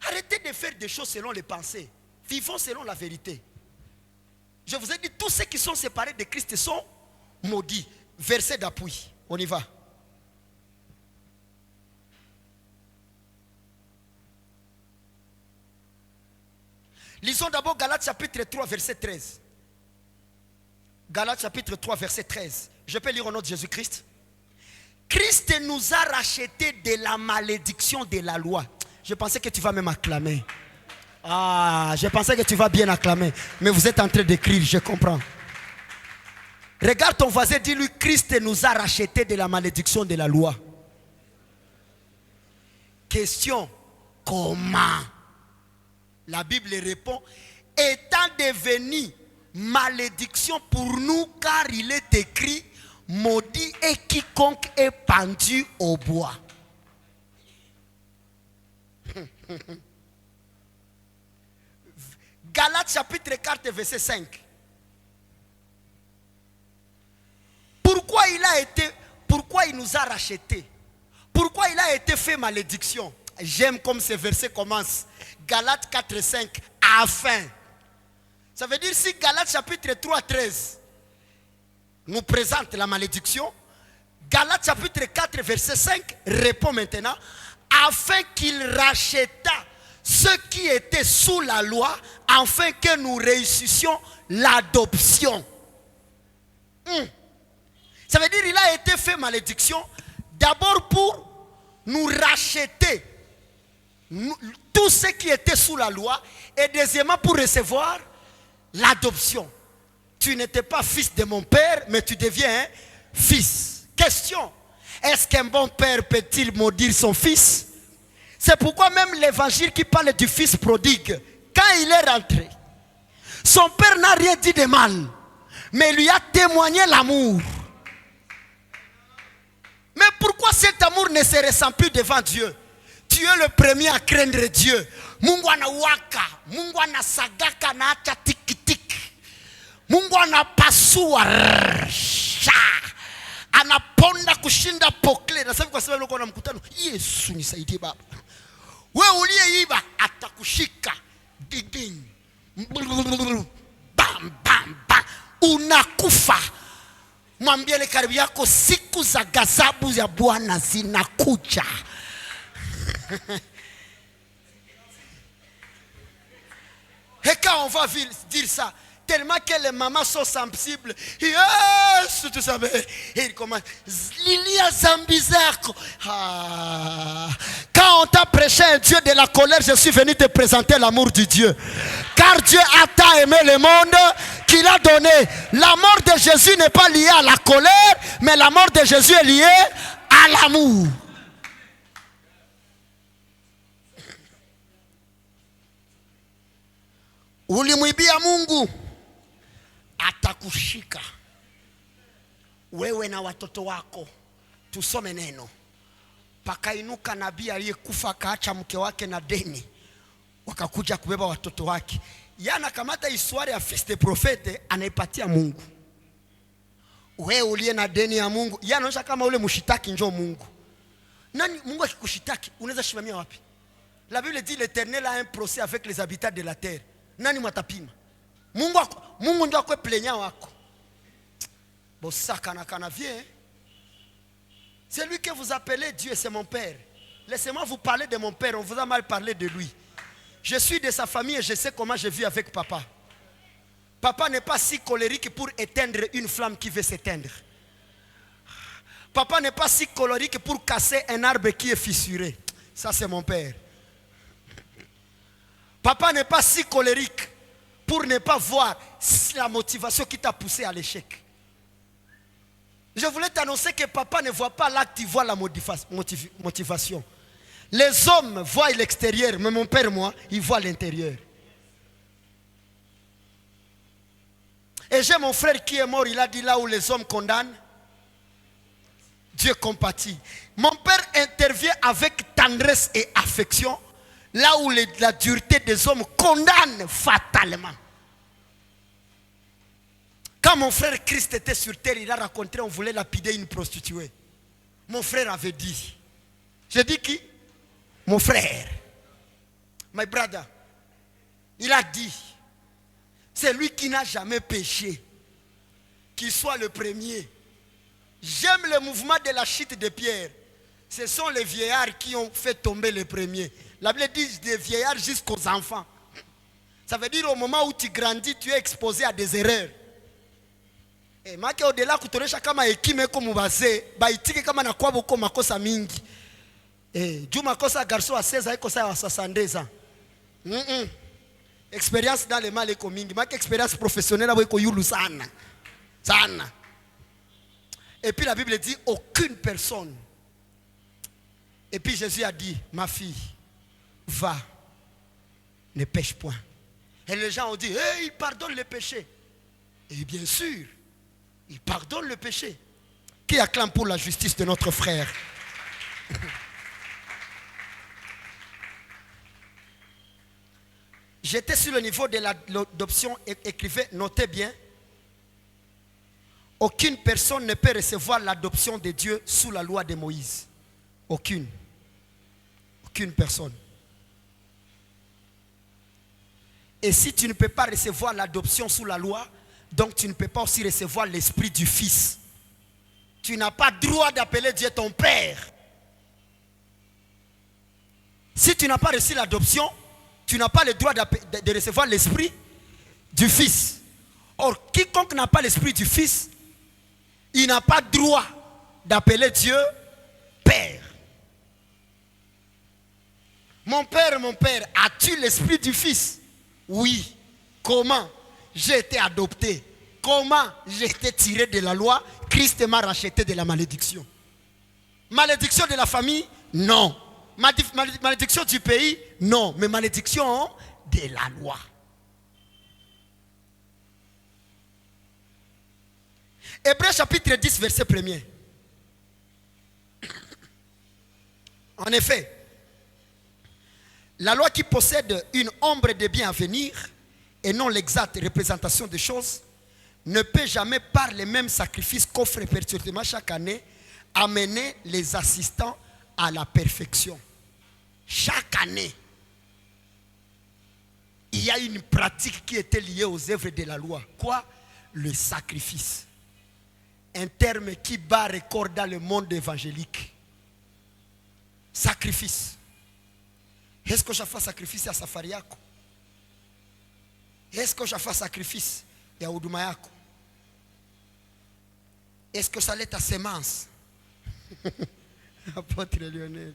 Arrêtez de faire des choses selon les pensées. Vivons selon la vérité. Je vous ai dit, tous ceux qui sont séparés de Christ sont maudits. Verset d'appui. On y va. Lisons d'abord Galates chapitre 3, verset 13. Galates chapitre 3, verset 13. Je peux lire au nom de Jésus-Christ. Christ nous a rachetés de la malédiction de la loi. Je pensais que tu vas même acclamer. Ah, je pensais que tu vas bien acclamer. Mais vous êtes en train d'écrire, je comprends. Regarde ton voisin, dis-lui, Christ nous a rachetés de la malédiction de la loi. Question, comment? La Bible répond, étant devenu malédiction pour nous, car il est écrit, maudit est quiconque est pendu au bois. Galates chapitre 4 verset 5. Pourquoi il nous a rachetés? Pourquoi il a été fait malédiction? J'aime comme ce verset commence. Galates 4 5. Afin. Ça veut dire si Galates chapitre 3 13 nous présente la malédiction, Galates chapitre 4 verset 5 répond maintenant, afin qu'il racheta ceux qui étaient sous la loi, afin que nous réussissions l'adoption. Ça veut dire qu'il a été fait malédiction d'abord pour nous racheter tous ceux qui étaient sous la loi, et deuxièmement pour recevoir l'adoption. Tu n'étais pas fils de mon père, mais tu deviens fils. Question, est-ce qu'un bon père peut-il maudire son fils? C'est pourquoi même l'évangile qui parle du fils prodigue, quand il est rentré, son père n'a rien dit de mal, mais lui a témoigné l'amour. Mais pourquoi cet amour ne se ressent plus devant Dieu? Tu es le premier à craindre Dieu. Mungu anawaka, Mungu anasagaka na acha tikitik. Mungu anapasua, anaponda kushinda pokle. Na sababu kwa sababu uko na mkutano, Yesu nisaidie baba. Wewe uliyeiba atakushika. Ding. Bam bam bam. Unakufa. Mwambie ile karibu yako, siku za ghadhabu ya Bwana zinakuja. Et quand on va dire ça, tellement que les mamans sont sensibles, yes, tu savais, et il commence, Lilia Zambizako. Quand on t'a prêché un Dieu de la colère, je suis venu te présenter l'amour de Dieu. Car Dieu a tant aimé le monde qu'il a donné. La mort de Jésus n'est pas liée à la colère, mais la mort de Jésus est liée à l'amour. Ulimwibia Mungu, atakushika. Wewe na watoto wako. Tusome neno. Pakainuka nabii aliyekufa akaacha mke wake na deni. Wakakuja kubeba watoto wake. Yana kamata histoire ya fils de prophète anaipatia Mungu. Wewe uliye na deni ya Mungu, yanaonyesha kama ule mshitaki njoo Mungu. Nani Mungu akikushitaki unaweza shimamia wapi? La Bible dit l'Éternel a un procès avec les habitants de la terre. Nani mwatapima? Mungu ndio akwe plenya wako. Bosaka na kanavie. C'est lui que vous appelez Dieu, c'est mon père. Laissez-moi vous parler de mon père, on vous a mal parlé de lui. Je suis de sa famille et je sais comment je vis avec papa. Papa n'est pas si colérique pour éteindre une flamme qui veut s'éteindre. Papa n'est pas si colérique pour casser un arbre qui est fissuré. Ça c'est mon père. Papa n'est pas si colérique pour ne pas voir la motivation qui t'a poussé à l'échec. Je voulais t'annoncer que papa ne voit pas l'acte, il voit la motivation. Les hommes voient l'extérieur, mais mon père, moi, il voit l'intérieur. Et j'ai mon frère qui est mort, il a dit là où les hommes condamnent, Dieu compatit. Mon père intervient avec tendresse et affection, là où la dureté des hommes condamne fatalement. Quand mon frère Christ était sur terre, il a raconté, on voulait lapider une prostituée. Mon frère avait dit, j'ai dit qui? Mon frère, my brother, il a dit, c'est lui qui n'a jamais péché, qu'il soit le premier. J'aime le mouvement de la chute de Pierre. Ce sont les vieillards qui ont fait tomber les premiers. La Bible dit des vieillards jusqu'aux enfants. Ça veut dire au moment où tu grandis, tu es exposé à des erreurs. Eh, make au-delà kutonesha kama hekima iko mubaze, baitike kama na kwa boko makosa mingi. Eh, juu makosa garçon à 16 ans iko sawa 62 ans. Expérience dans le mal iko mingi, make expérience professionnelle iko yulu sana. Sana. Et puis la Bible dit aucune personne. Et puis Jésus a dit, ma fille, va, ne pêche point. Et les gens ont dit, hey, il pardonne le péché. Et bien sûr, il pardonne le péché. Qui acclame pour la justice de notre frère? J'étais sur le niveau de l'adoption, écrivez, notez bien. Aucune personne ne peut recevoir l'adoption de Dieu sous la loi de Moïse. Aucune. Aucune personne. Et si tu ne peux pas recevoir l'adoption sous la loi, donc tu ne peux pas aussi recevoir l'esprit du Fils. Tu n'as pas droit d'appeler Dieu ton Père. Si tu n'as pas reçu l'adoption, tu n'as pas le droit de recevoir l'esprit du Fils. Or, quiconque n'a pas l'esprit du Fils, il n'a pas droit d'appeler Dieu Père. Mon Père, as-tu l'esprit du Fils? Oui. Comment? J'ai été adopté. Comment j'ai été tiré de la loi? Christ m'a racheté de la malédiction. Malédiction de la famille? Non. Malédiction du pays? Non. Mais malédiction de la loi. Hébreux chapitre 10, verset 1er. En effet, la loi qui possède une ombre de bien à venir et non l'exacte représentation des choses ne peut jamais par les mêmes sacrifices qu'offre perpétuellement chaque année amener les assistants à la perfection. Chaque année, il y a une pratique qui était liée aux œuvres de la loi. Quoi? Le sacrifice. Un terme qui bat record dans le monde évangélique. Sacrifice. Est-ce que je fais sacrifice à safari yako? Est-ce que je fais sacrifice à huduma yako? Est-ce que ça l'est ta semence? Apôtre Lionel.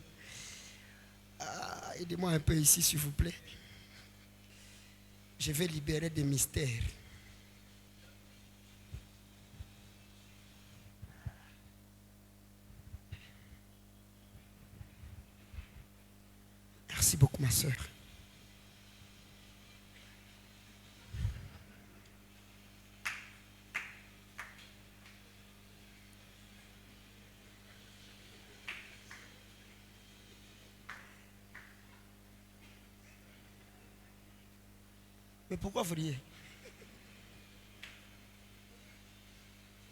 Aidez-moi un peu ici, s'il vous plaît. Je vais libérer des mystères. Merci beaucoup, ma soeur. Mais pourquoi vous riez?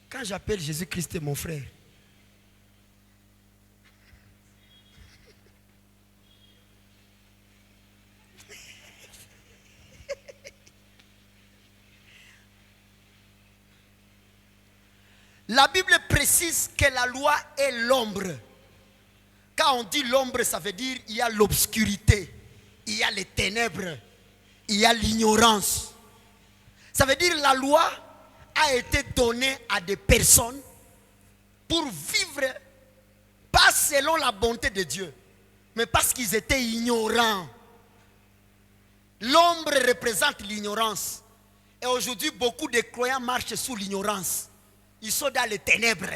Quand j'appelle Jésus-Christ mon frère, la Bible précise que la loi est l'ombre. Quand on dit l'ombre, ça veut dire il y a l'obscurité, il y a les ténèbres, il y a l'ignorance. Ça veut dire la loi a été donnée à des personnes pour vivre pas selon la bonté de Dieu, mais parce qu'ils étaient ignorants. L'ombre représente l'ignorance. Et aujourd'hui, beaucoup de croyants marchent sous l'ignorance. Ils sont dans les ténèbres.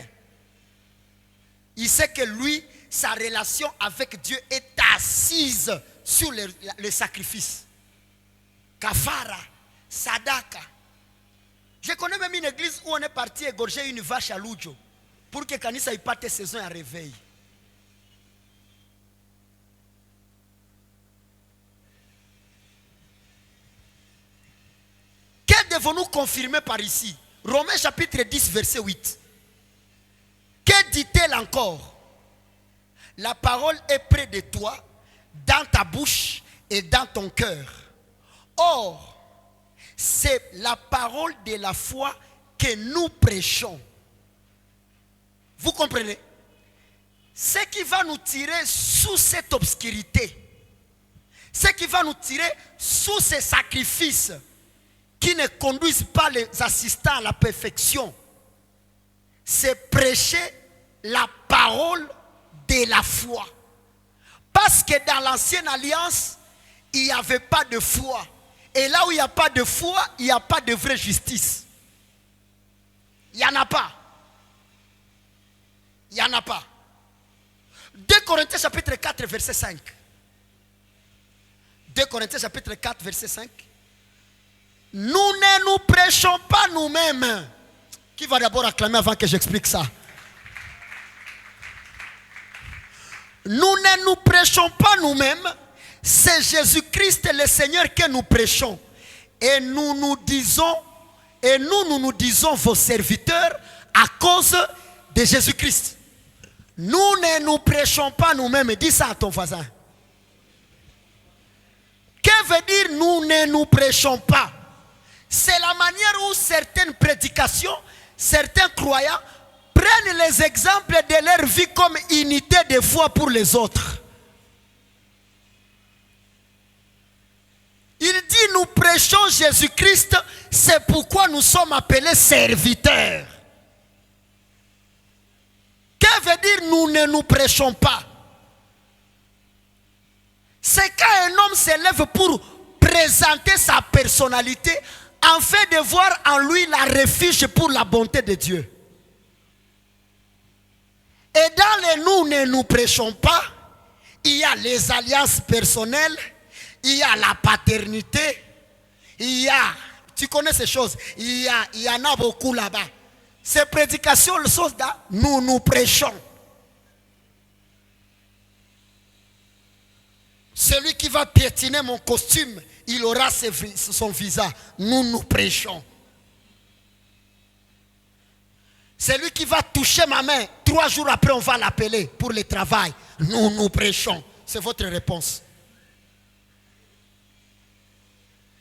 Il sait que lui, sa relation avec Dieu est assise sur le sacrifice. Kafara, Sadaka. Je connais même une église où on est parti égorger une vache à Lujo pour que Kanisa ait pas de saison à réveil. Que devons-nous confirmer par ici? Romains chapitre 10, verset 8. Que dit-elle encore? La parole est près de toi, dans ta bouche et dans ton cœur. Or, c'est la parole de la foi que nous prêchons. Vous comprenez? Ce qui va nous tirer sous cette obscurité, ce qui va nous tirer sous ces sacrifices qui ne conduisent pas les assistants à la perfection, c'est prêcher la parole de la foi. Parce que dans l'ancienne alliance, il n'y avait pas de foi. Et là où il n'y a pas de foi, il n'y a pas de vraie justice. Il n'y en a pas. Il n'y en a pas. 2 Corinthiens chapitre 4 verset 5. 2 Corinthiens chapitre 4 verset 5. Nous ne nous prêchons pas nous-mêmes. Qui va d'abord acclamer avant que j'explique ça? Nous ne nous prêchons pas nous-mêmes. C'est Jésus-Christ le Seigneur que nous prêchons. Et nous nous disons vos serviteurs à cause de Jésus-Christ. Nous ne nous prêchons pas nous-mêmes. Dis ça à ton voisin. Que veut dire nous ne nous prêchons pas? C'est la manière où certaines prédications, certains croyants prennent les exemples de leur vie comme unité de foi pour les autres. Il dit nous prêchons Jésus-Christ, c'est pourquoi nous sommes appelés serviteurs. Que veut dire nous ne nous prêchons pas? C'est quand un homme s'élève pour présenter sa personnalité afin de voir en lui la refuge pour la bonté de Dieu. Et dans les nous ne nous prêchons pas, il y a les alliances personnelles, il y a la paternité, il y a, tu connais ces choses, il y en a beaucoup là-bas. Ces prédications, le sens là, nous prêchons. Celui qui va piétiner mon costume, il aura son visa. Nous prêchons. Celui qui va toucher ma main, 3 jours après on va l'appeler pour le travail. Nous prêchons. C'est votre réponse.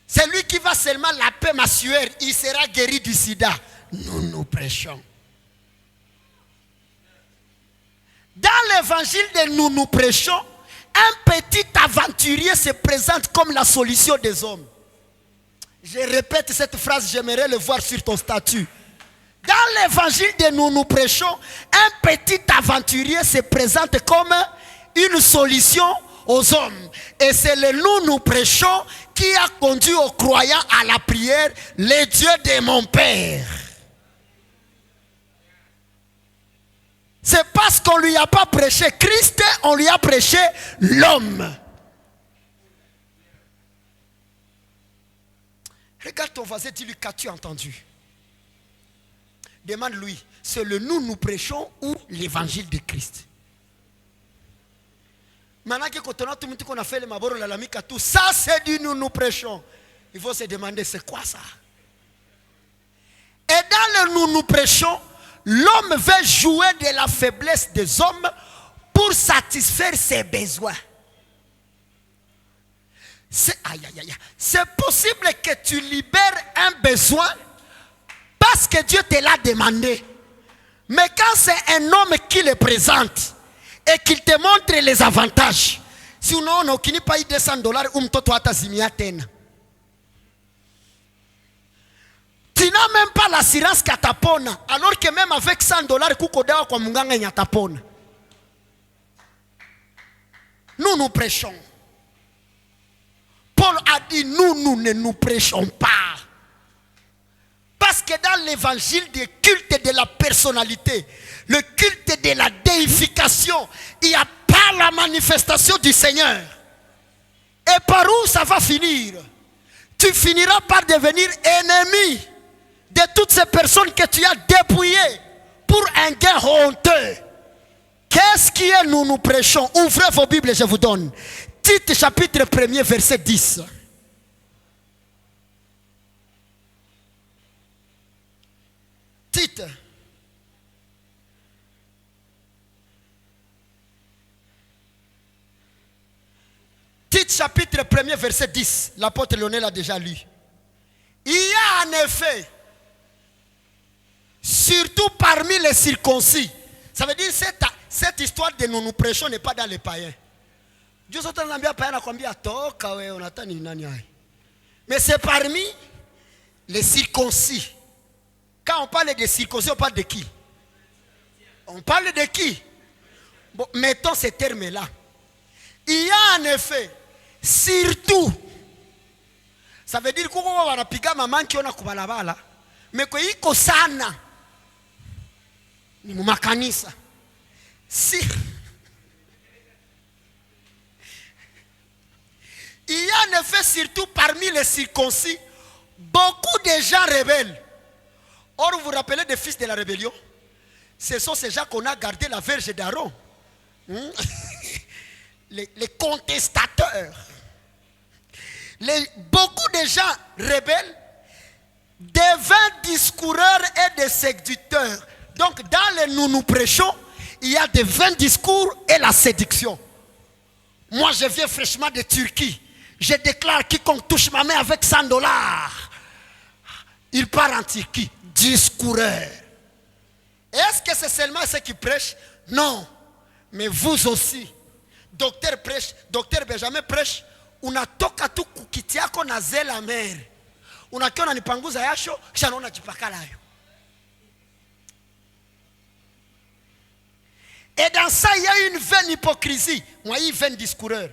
Celui qui va seulement laper ma sueur, il sera guéri du sida. Nous prêchons. Dans l'évangile de nous prêchons, un petit aventurier se présente comme la solution des hommes. Je répète cette phrase, j'aimerais le voir sur ton statut. Dans l'évangile de nous prêchons, un petit aventurier se présente comme une solution aux hommes. Et c'est le nous prêchons qui a conduit aux croyants à la prière, le Dieu de mon Père. C'est parce qu'on ne lui a pas prêché Christ, on lui a prêché l'homme. Regarde ton voisin, dis-lui, qu'as-tu entendu? Demande-lui, c'est le nous prêchons ou l'évangile de Christ? Maintenant que quand on a fait le maboro, la lamika, tout ça c'est du nous prêchons. Il faut se demander, c'est quoi ça? Et dans le nous prêchons, l'homme veut jouer de la faiblesse des hommes pour satisfaire ses besoins. C'est possible que tu libères un besoin parce que Dieu te l'a demandé. Mais quand c'est un homme qui le présente et qu'il te montre les avantages, si on n'a aucun pas $200, tu n'as même pas l'assurance katapona, alors que même avec $100, kukodewa kwa munganga nyatapona. Nous prêchons. Paul a dit nous ne nous prêchons pas. Parce que dans l'évangile du culte de la personnalité, le culte de la déification, il n'y a pas la manifestation du Seigneur. Et par où ça va finir? Tu finiras par devenir ennemi de toutes ces personnes que tu as dépouillées pour un gain honteux. Qu'est-ce qui est nous prêchons? Ouvrez vos Bibles, je vous donne. Tite chapitre 1er, verset 10. Tite. Tite chapitre 1er, verset 10. L'apôtre Léonel a déjà lu. Il y a en effet, surtout parmi les circoncis, ça veut dire cette histoire de nous prêchons n'est pas dans les païens. Mais c'est parmi les circoncis. Quand on parle de circoncis, on parle de qui? On parle de qui? Bon, mettons ces termes-là. Il y a en effet, surtout, ça veut dire qu'on va piquer maman qui a kubalabala, mais que iko sana ni mumakanisa. Si il y a en effet surtout parmi les circoncis beaucoup de gens rebelles. Or, vous vous rappelez des fils de la rébellion? Ce sont ces gens qu'on a gardé la verge d'Aaron. Les contestateurs. Beaucoup de gens rebelles deviennent discoureurs et des séducteurs. Donc dans les nous prêchons, il y a des vains discours et la séduction. Moi je viens fraîchement de Turquie. Je déclare quiconque touche ma main avec $100, il part en Turquie. Discoureur. Est-ce que c'est seulement ceux qui prêchent? Non. Mais vous aussi. Docteur prêche, docteur Benjamin prêche. Unatoka tu kukitiako na zela mere. Unakiona nipanguza yasho, kisha naona jipakala yo. Et dans ça, il y a une vaine hypocrisie. Moi, il y a une vaine discoureur.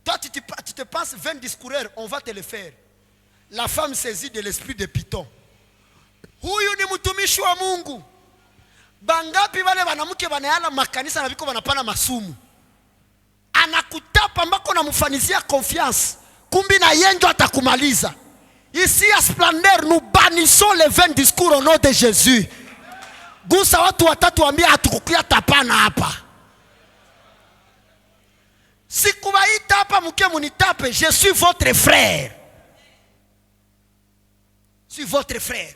Toi, tu te penses vaine discoureur, on va te le faire. La femme saisit de l'esprit de Python. Huyu ni mtumishi wa Mungu. Bangapi wale wanamuke wanayala makanisa na viko wanapana masumu. Anakutapa mbako na mfanizia confiance. Kumbi na yenjo atakumaliza. Ici à Splendeur, nous bannissons les vains discours au nom de Jésus. Gusa watu watatu ambia hatukukia tapana hapa. Si kuwaita hapa mke munitape, je suis votre frère. Je suis votre frère.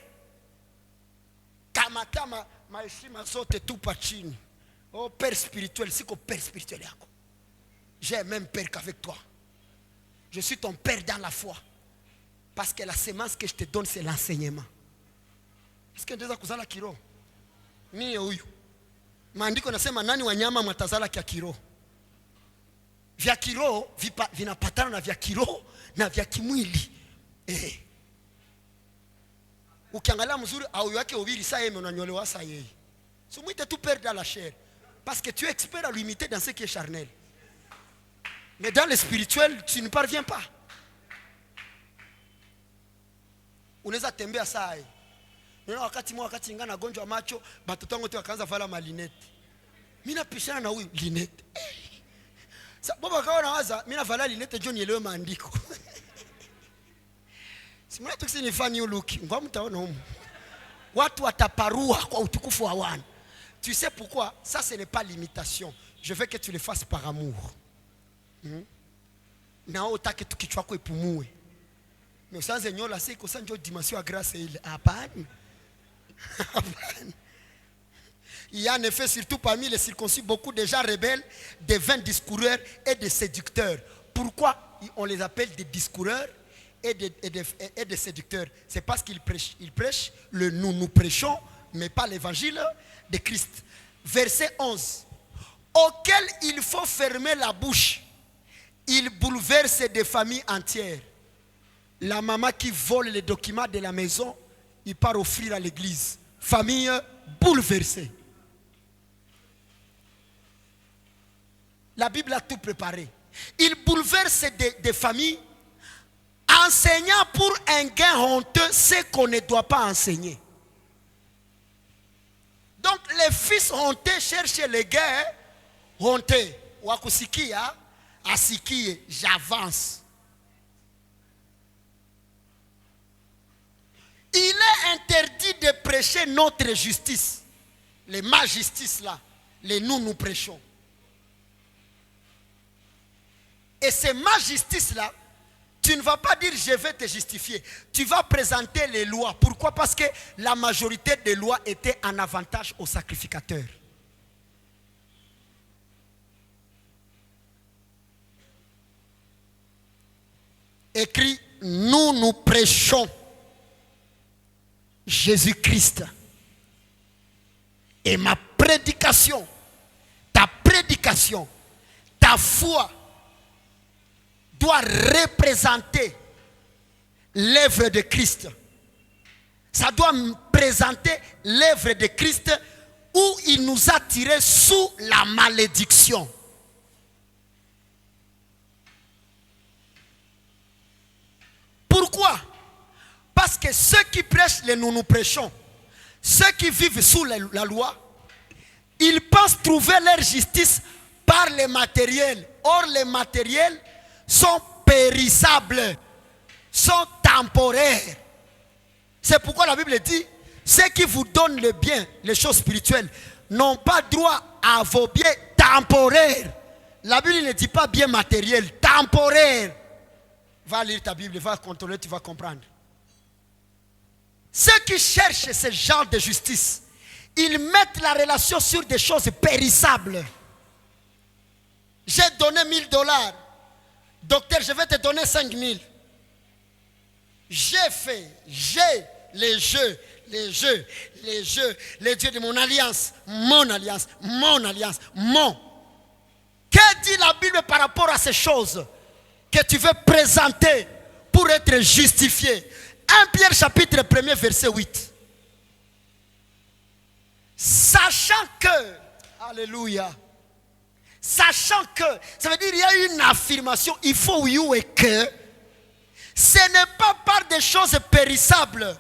Kamatama maheshima zote tupa chini. Oh père spirituel, siko père spirituel yako. J'ai même père qu'avec toi. Je suis ton père dans la foi. Parce que la semence que je te donne, c'est l'enseignement. Est-ce que tu as kuzala kiro? Mie huyu. Maandiko nasema nani wanyama mwatazala kia kiro? Vya kiro vinapatana na vya kiro na vya kimwili. Ukiangalia mzuri au yake ubiri saa yeye unanyolewa saa yeye. Sumuite tu père dans la chair parce que tu es expert à l'imiter dans ce qui est charnel. Mais dans le spirituel, tu ne parviens pas. Unaweza tembea saa hii. Nina wakati ngana gonjwa macho, batoto wangu tu wakaanza vala malineti. Mimi napishana na huyu lineti. Baba kawa nawaza, mimi navala lineti John nielewe maandiko. Simuna tukisi nifanye uluki, ngwa mtaona humu. Watu wataparua kwa utukufu wa wana. Tu sais pourquoi? Ça ce n'est pas l'imitation. Je veux que tu le fasses par amour. Na utake tukichwa kwa ipumue. Mais usanze nyola siko sanjo dimension ya grâce ile. Hapana. Il y a en effet surtout parmi les circoncis beaucoup de gens rebelles, des vains discoureurs et des séducteurs. Pourquoi on les appelle des discoureurs et des séducteurs? C'est parce qu'ils prêchent le nous prêchons, mais pas l'évangile de Christ. Verset 11. Auquel il faut fermer la bouche. Il bouleverse des familles entières. La maman qui vole les documents de la maison, il part offrir à l'église. Famille bouleversée. La Bible a tout préparé. Il bouleverse des familles, enseignant pour un gain honteux ce qu'on ne doit pas enseigner. Donc les fils honteux cherchent les gains honteux. Wakusikia, asikie, j'avance. Il est interdit de prêcher notre justice. Les ma justice là, les nous prêchons. Et ces ma justice là, tu ne vas pas dire je vais te justifier. Tu vas présenter les lois. Pourquoi? Parce que la majorité des lois étaient en avantage aux sacrificateurs. Écrit, nous prêchons Jésus-Christ. Et ma prédication, ta foi doit représenter l'œuvre de Christ. Ça doit présenter l'œuvre de Christ où il nous a tirés sous la malédiction. Pourquoi? Parce que ceux qui prêchent les nous prêchons, ceux qui vivent sous la loi, ils pensent trouver leur justice par les matériels. Or, les matériels sont périssables, sont temporaires. C'est pourquoi la Bible dit, ceux qui vous donnent le bien, les choses spirituelles, n'ont pas droit à vos biens temporaires. La Bible ne dit pas bien matériel, temporaire. Va lire ta Bible, va contrôler, tu vas comprendre. Ceux qui cherchent ce genre de justice, ils mettent la relation sur des choses périssables. J'ai donné $1000. Docteur, je vais te donner 5000. J'ai les jeux, les dieux de mon alliance. Que dit la Bible par rapport à ces choses que tu veux présenter pour être justifié? 1 Pierre chapitre 1er verset 8. Sachant que, alléluia, sachant que, ça veut dire il y a une affirmation, il faut oui et que, ce n'est pas par des choses périssables,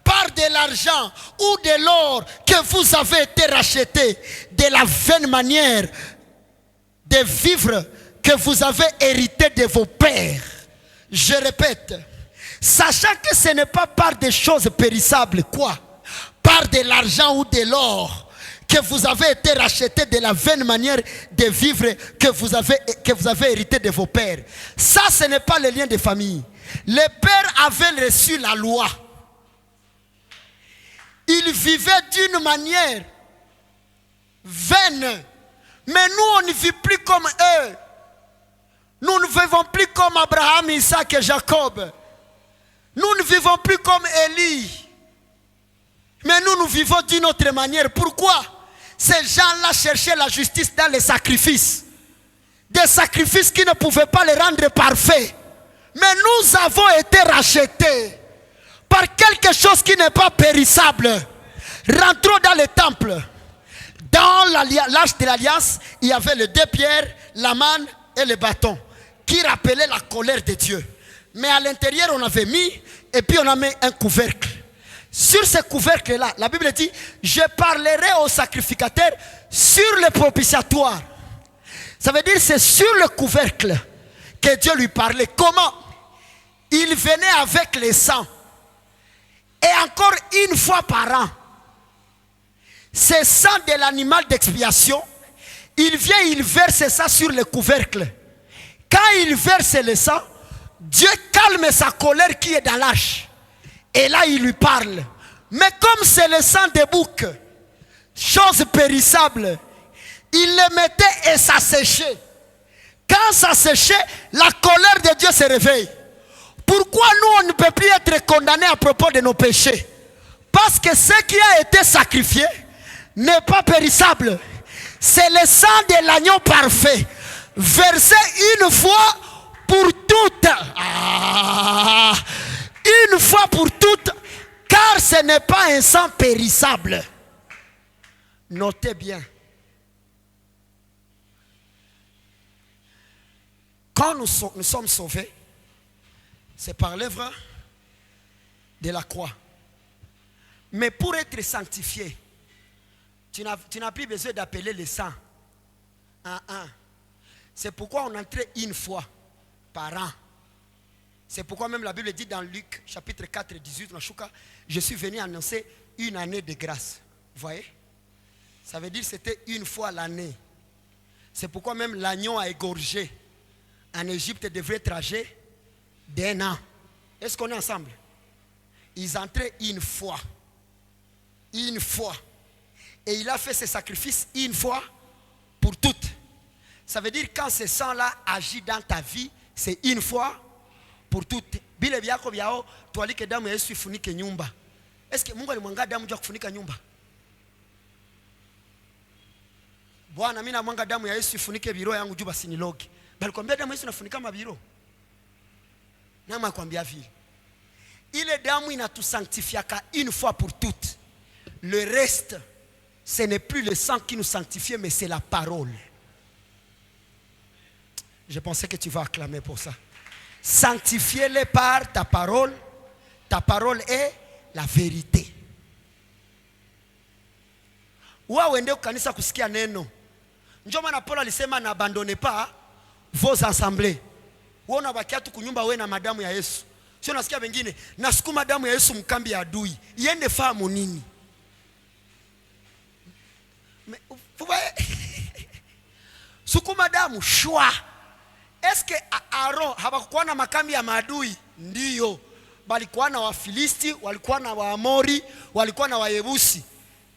par de l'argent ou de l'or que vous avez été rachetés de la vaine manière de vivre que vous avez hérité de vos pères. Je répète, sachant que ce n'est pas par des choses périssables, quoi? Par de l'argent ou de l'or que vous avez été rachetés de la vaine manière de vivre que vous avez hérité de vos pères. Ça, ce n'est pas le lien de famille. Les pères avaient reçu la loi. Ils vivaient d'une manière vaine. Mais nous, on ne vit plus comme eux. Nous ne vivons plus comme Abraham, Isaac et Jacob. Nous ne vivons plus comme Élie. Mais nous vivons d'une autre manière. Pourquoi? Ces gens-là cherchaient la justice dans les sacrifices. Des sacrifices qui ne pouvaient pas les rendre parfaits. Mais nous avons été rachetés par quelque chose qui n'est pas périssable. Rentrons dans le temple. Dans l'arche de l'alliance, il y avait les 2 pierres, la manne et le bâton, qui rappelaient la colère de Dieu. Mais à l'intérieur, on avait mis, et puis on a mis un couvercle. Sur ce couvercle-là, la Bible dit, je parlerai au sacrificateur sur le propitiatoire. Ça veut dire c'est sur le couvercle que Dieu lui parlait. Comment? Il venait avec le sang. Et encore une fois par an, ce sang de l'animal d'expiation, il vient, il verse ça sur le couvercle. Quand il verse le sang, Dieu calme sa colère qui est dans l'arche. Et là, il lui parle. Mais comme c'est le sang de bouc, chose périssable, il le mettait et ça séchait. Quand ça séchait, la colère de Dieu se réveille. Pourquoi nous, on ne peut plus être condamnés à propos de nos péchés? Parce que ce qui a été sacrifié n'est pas périssable. C'est le sang de l'agneau parfait, versé une fois pour toutes. Une fois pour toutes, car ce n'est pas un sang périssable. Notez bien. Quand nous sommes sauvés, c'est par l'œuvre de la croix. Mais pour être sanctifié, tu n'as plus besoin d'appeler le sang en un. C'est pourquoi on entrait une fois par an. C'est pourquoi même la Bible dit dans Luc chapitre 4, 18, je suis venu annoncer une année de grâce. Vous voyez? Ça veut dire que c'était une fois l'année. C'est pourquoi même l'agneau a égorgé en Égypte devrait être âgé d'1 an. Est-ce qu'on est ensemble? Ils entraient une fois. Une fois. Et il a fait ce sacrifice une fois pour toutes. Ça veut dire quand ce sang-là agit dans ta vie, c'est une fois pour toutes. Bile byako byao tualike damu ya Yesu ifunike nyumba. Est-ce que Mungu alimwanga damu ya kufunika nyumba? Bwana mimi namwanga damu ya Yesu ifunike biro yangu juu basi nilogi. Balikwambia damu ya Yesu inafunika mabiro. Nama kwambia vile. Ile damu inatusanctifiaka une fois pour toutes. Le reste ce n'est plus le sang qui nous sanctifie, mais c'est la parole. Je pensais que tu vas acclamer pour ça. Sanctifiez-les par ta parole. Ta parole est la vérité. Wa wende kanisa kusikia neno. Ndio maana Paulo alisema n'abandonnez pas vos assemblées. Wewe unabakia tu kunyumba wewe na madamu ya Yesu. Sio nasikia wengine nasukuma damu ya Yesu mkambi ya adui. Iende fahamu nini? Sukuma damu shwa. Eske Aaron hawakuwa na makambi ya maadui? Ndiyo. Walikuwa na Wafilisti, walikuwa na Waamori, walikuwa na Wayebusi.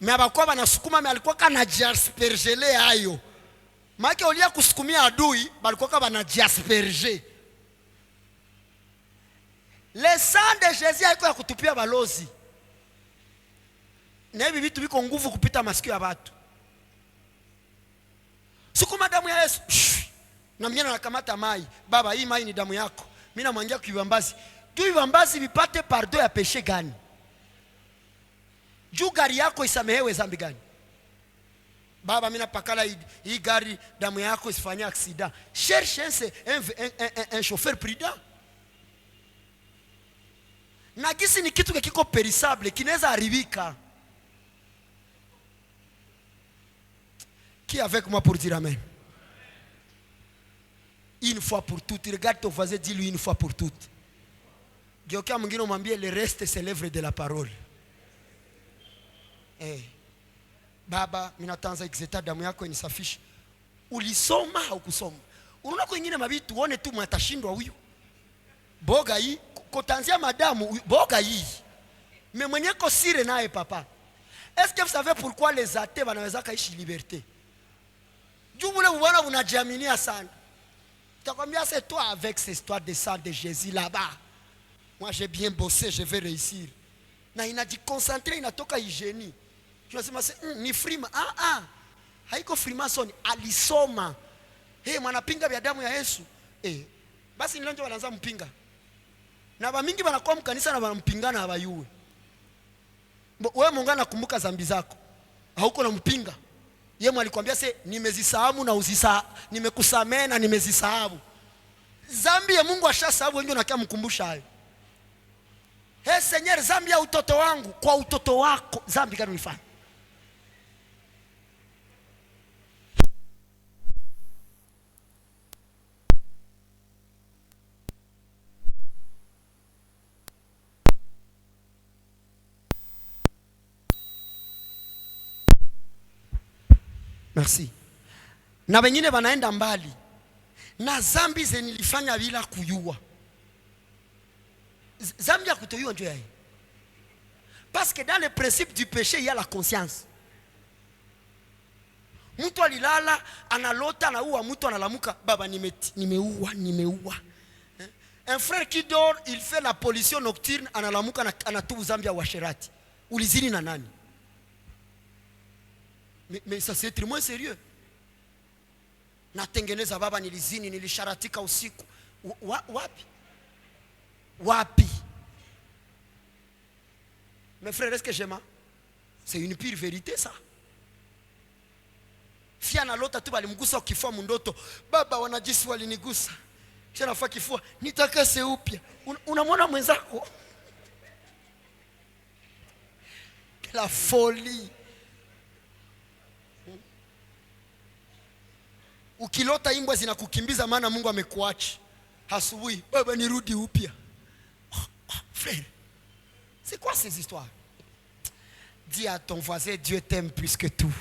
Mais hawakuwa wanasukuma, mais alikuwa kana jaspergele hayo. Maana ulia kusukumia adui, walikuwa kana jasperge. Le sang de Jésus haiko ya kutupia balozi. Na hivi vitu viko nguvu kupita masikio ya watu. Sukuma damu ya Yesu. Na mnyana nakamata mai. Baba, hii mai ni damu yako. Mimi namwangia kivambazi. Juu vivambazi vipate pardon ya péché gani? Juu gari yako isamehewe dhambi gani? Baba, mimi napakala hii gari damu yako isifanye accident. Cherche un chauffeur prudent. Na gisi ni kitu kiko perissable, kinaweza haribika. Qui est avec moi pour dire amen? Une fois pour toutes. Regarde ton voisin, dis-lui une fois pour toutes. Gyoka mwingine mwambie le reste c'est l'œuvre de la parole. Baba, mimi natanza exeta damu yako inisafishe. Ulisoma au kusoma? Unaona kwa wengine mabitu uone tu mtashindwa huyu. Boga hii kotanzia madamu boga hii. Mais mwenye ko sire naye papa. Est-ce que vous savez pourquoi les athées wanaweza kaishi liberté? Juu bule bwana unajiaminia sana. Takwambia c'est toi avec cette histoire de sang de Jésus là-bas. Moi j'ai bien bossé, je vais réussir. Na inaji concentrer inatoka hygiene. Tunasema ni frima. Haiko freemason, alisoma. Mwanapinga vya damu ya Yesu. Basi nilonjo wanaanza mpinga. Na bamingi wanakuwa mkanisa na wanampingana habayuwe. Wewe Mungu anakumbuka dhambi zako. Hauko na mpinga. Yeye alikwambia nimezisahau na nimekusamehe na nimezisahau. Dhambi ya Mungu ashasahau, wengine wanakia mkumbusha hayo. Seigneur, dhambi ya utoto wangu, kwa utoto wako dhambi gani ulifanya? Merci. Na wengine wanaenda mbali. Na dhambi zenilifanya bila kujua. Dhambi ya kutojua ndio yeye. Parce que dans le principe du péché, il y a la conscience. Mtu alilala, analota, anaua, mtu analamuka, baba nimeua. Un frère qui dort, il fait la pollution nocturne, analamuka anatubu dhambi ya uasherati. Ulizini na nani? Mais ça c'est très moins sérieux. Natengeneza baba nilizini, nilisharatika usiku. Wapi? Mes frères, est-ce que j'aime? C'est une pire vérité ça. Fia na lota tu balimgusa kifua mundoto. Baba wanajisi walinigusa. Kisha nafaa kifua, nitakase upya. Unamwona mwenzako? La folie. Ukilota imbwa zinakukimbiza maana Mungu amekuacha. Asubuhi, baba nirudi upya. Frère, c'est quoi ces histoires? Dis à ton voisin, Dieu t'aime plus que tout.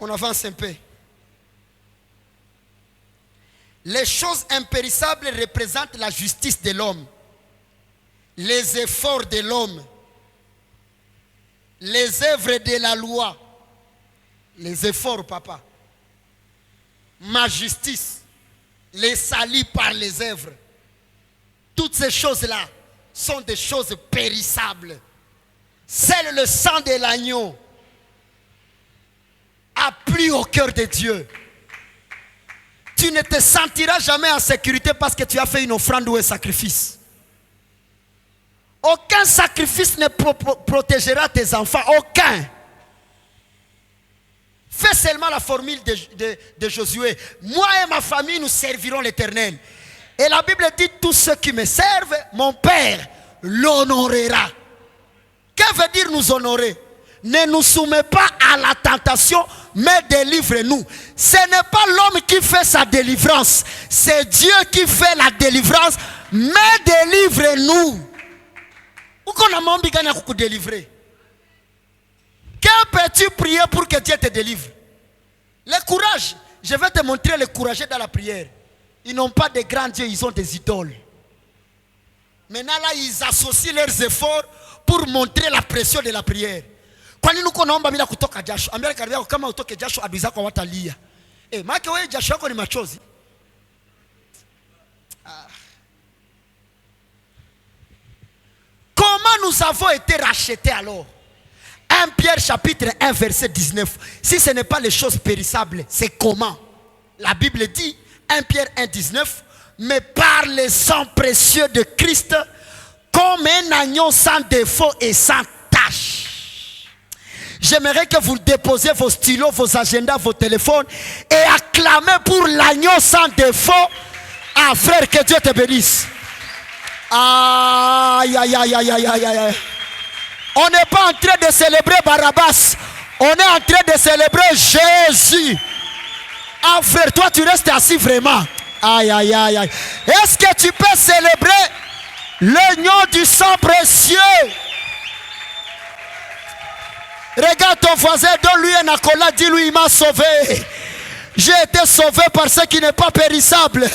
On avance un peu. Les choses impérissables représentent la justice de l'homme, les efforts de l'homme, les œuvres de la loi, les efforts, papa, ma justice, les salis par les œuvres. Toutes ces choses-là sont des choses périssables. Seul le sang de l'agneau a plu au cœur de Dieu. Tu ne te sentiras jamais en sécurité parce que tu as fait une offrande ou un sacrifice. Aucun sacrifice ne protégera tes enfants. Aucun. Fais seulement la formule de Josué. Moi et ma famille, nous servirons l'Éternel. Et la Bible dit, tous ceux qui me servent, mon Père l'honorera. Que veut dire nous honorer? Ne nous soumets pas à la tentation, mais délivre-nous. Ce n'est pas l'homme qui fait sa délivrance, c'est Dieu qui fait la délivrance, mais délivre-nous. Pourquoi on a mon bigana pour délivrer? Que peux-tu prier pour que Dieu te délivre? Le courage, je vais te montrer le courage dans la prière. Ils n'ont pas de grands dieux, ils ont des idoles. Maintenant là, ils associent leurs efforts pour montrer la pression de la prière. Quand nous konaomba bila kutoka jasho, ambia karibia kama utoke jasho adui zako watalia. Maana wewe jasho yako ni machozi. Comment nous avons été rachetés alors? 1 Pierre chapitre 1 verset 19. Si ce n'est pas les choses périssables, c'est comment? La Bible dit 1 Pierre 1 19. Mais par le sang précieux de Christ, comme un agneau sans défaut et sans tache. J'aimerais que vous déposiez vos stylos, vos agendas, vos téléphones et acclamez pour l'agneau sans défaut. Ah frère, que Dieu te bénisse. Aïe, aïe, aïe, aïe, aïe, aïe, aïe. On n'est pas en train de célébrer Barabbas. On est en train de célébrer Jésus. Ah frère, toi tu restes assis vraiment. Aïe, aïe, aïe, aïe. Est-ce que tu peux célébrer l'union du sang précieux? Regarde ton voisin, donne-lui un accolade, dis-lui, il m'a sauvé. J'ai été sauvé par ce qui n'est pas périssable.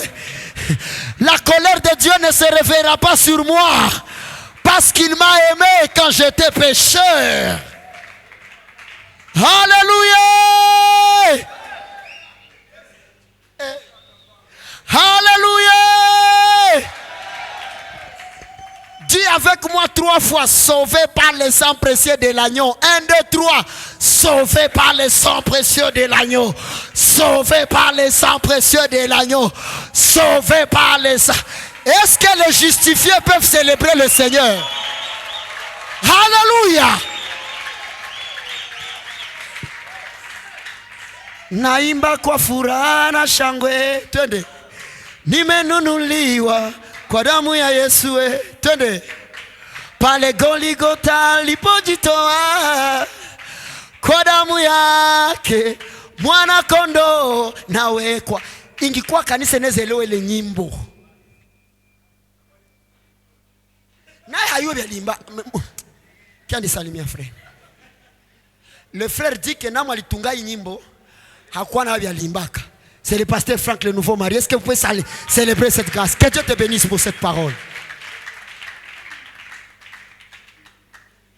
La colère de Dieu ne se réveillera pas sur moi, parce qu'il m'a aimé quand j'étais pécheur. Alléluia! Alléluia! Dis avec moi 3 fois, sauvé par le sang précieux de l'agneau. 1, 2, 3. Sauvé par le sang précieux de l'agneau. Sauvé par le sang précieux de l'agneau. Sauvé par le sang. Est-ce que les justifiés peuvent célébrer le Seigneur? Alléluia! Naimba kwa furaha na shangwe. Twende. Nimenunuliwa kwa damu ya Yesu. Twende. Pale Goligota alipojitoa kwa damu yake mwana kondoo nawekwa. Ingikuwa kanisa nezelewe ile nyimbo. Naye hayo yalimba. Kiandi salimia frère. Le frère dit que namu alitunga nyimbo hakuwa na yalimbaka. C'est le pasteur Franck, le nouveau marié. Est-ce que vous pouvez célébrer cette grâce? Que Dieu te bénisse pour cette parole.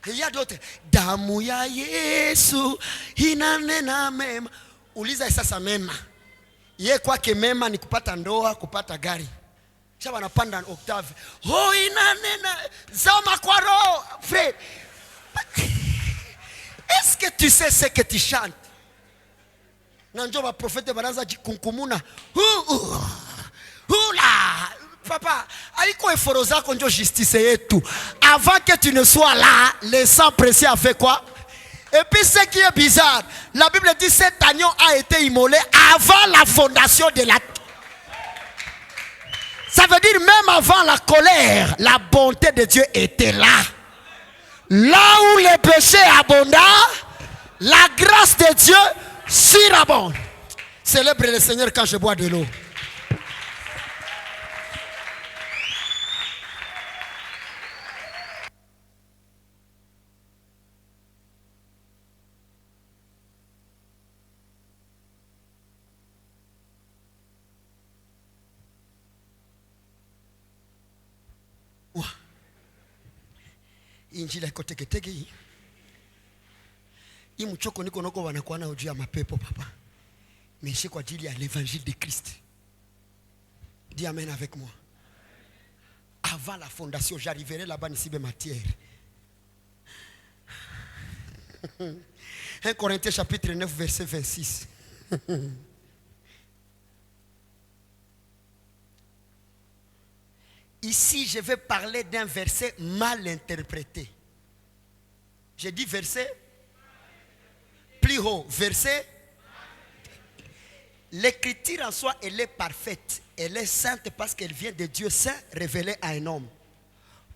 Et il y a d'autres. Damu ya Yesu inanena mema. Uliza sasa mema. Ye kwake mema ni kupata ndoa, kupata gari. Kisha wanapanda octave. Oh inanena zama kwa roho. Frère. Est-ce que tu sais ce que tu chantes? Nanjoba prophète banaza jikunkumuna. Hula. Papa, aliko eforo zako njo justice yetu. Avant que tu ne sois là, le sang précieux a fait quoi? Et puis ce qui est bizarre, la Bible dit cet agneau a été immolé avant la fondation de la terre. Ça veut dire même avant la colère, la bonté de Dieu était là. Là où le péché abonda, la grâce de Dieu surabonde. Célèbre le Seigneur quand je bois de l'eau. Injili kote ketegi. Imuchoko niko noko wanakuwa na ujia mapepo papa. Mais c'est quoi dire à l'évangile de Christ. Dis amen avec moi. Avant la fondation, j'arriverai là-bas ici de matière. 1 Corinthiens chapitre 9 verset 26. Ici, je vais parler d'un verset mal interprété. J'ai dit verset plus haut. Verset L'écriture en soi, elle est parfaite. Elle est sainte parce qu'elle vient de Dieu saint révélé à un homme.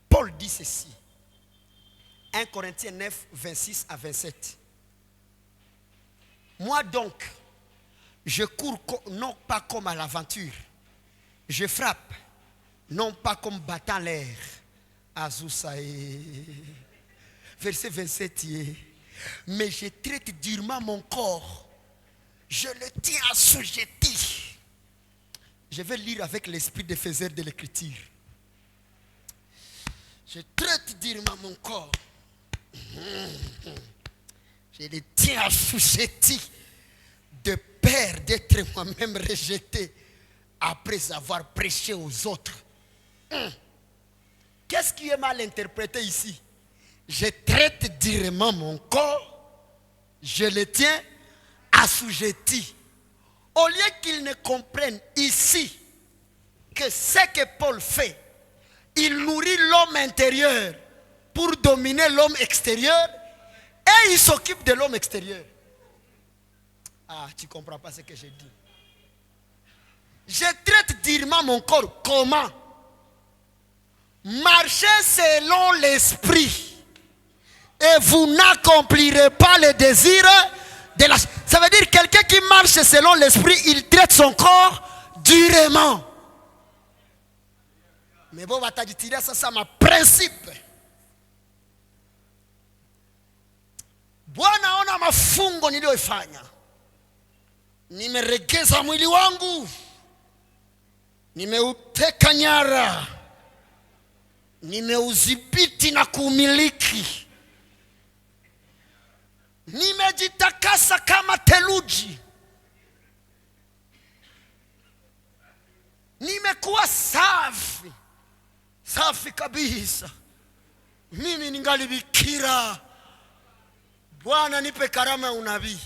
Paul dit ceci. 1 Corinthiens 9, 26 à 27. Moi donc, je cours non pas comme à l'aventure. Je frappe, non pas comme battant l'air. Azousae. Verset 27. Mais je traite durement mon corps. Je le tiens assujetti. Je vais lire avec l'esprit de faiseur de l'écriture. Je traite durement mon corps. Je le tiens assujetti de peur d'être moi-même rejeté après avoir prêché aux autres. Qu'est-ce qui est mal interprété ici? Je traite durement mon corps, je le tiens assujetti. Au lieu qu'ils ne comprennent ici que ce que Paul fait, il nourrit l'homme intérieur pour dominer l'homme extérieur et il s'occupe de l'homme extérieur. Ah, tu ne comprends pas ce que je dis. Je traite durement mon corps. Comment? Marchez selon l'esprit et vous n'accomplirez pas les désirs de la... Ça veut dire quelqu'un qui marche selon l'esprit, il traite son corps durement. Mais bon, va t'aditirer ça, c'est ma principe. Bwana ona mafungo niliyoifanya. Nimeregeza mwili wangu. Nimeuteka nyara. Nimeudhibiti na kuumiliki. Nimejitakasa kama theluji. Nimekuwa safi. Safi kabisa. Mimi ningali bikira. Bwana nipe karama ya unabii.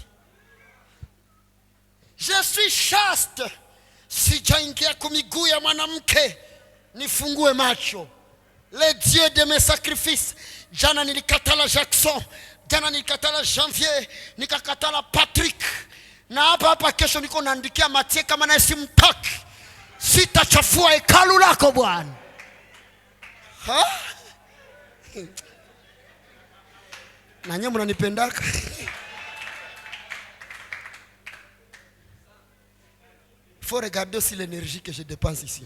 Je suis chaste. Sijaingia kwa miguu ya mwanamke. Nifungue macho. Le Dieu de mes sacrifices. Jana nilikatala Jackson. Jana nilikatala Janvier. Nikakatala Patrick. Na hapa kesho niko naandikia Mathieu kama na simtaki. Sitachafua hekalu lako Bwana. Na nyinyi mnanipendaka. Il faut regarder aussi l'énergie que je dépense ici.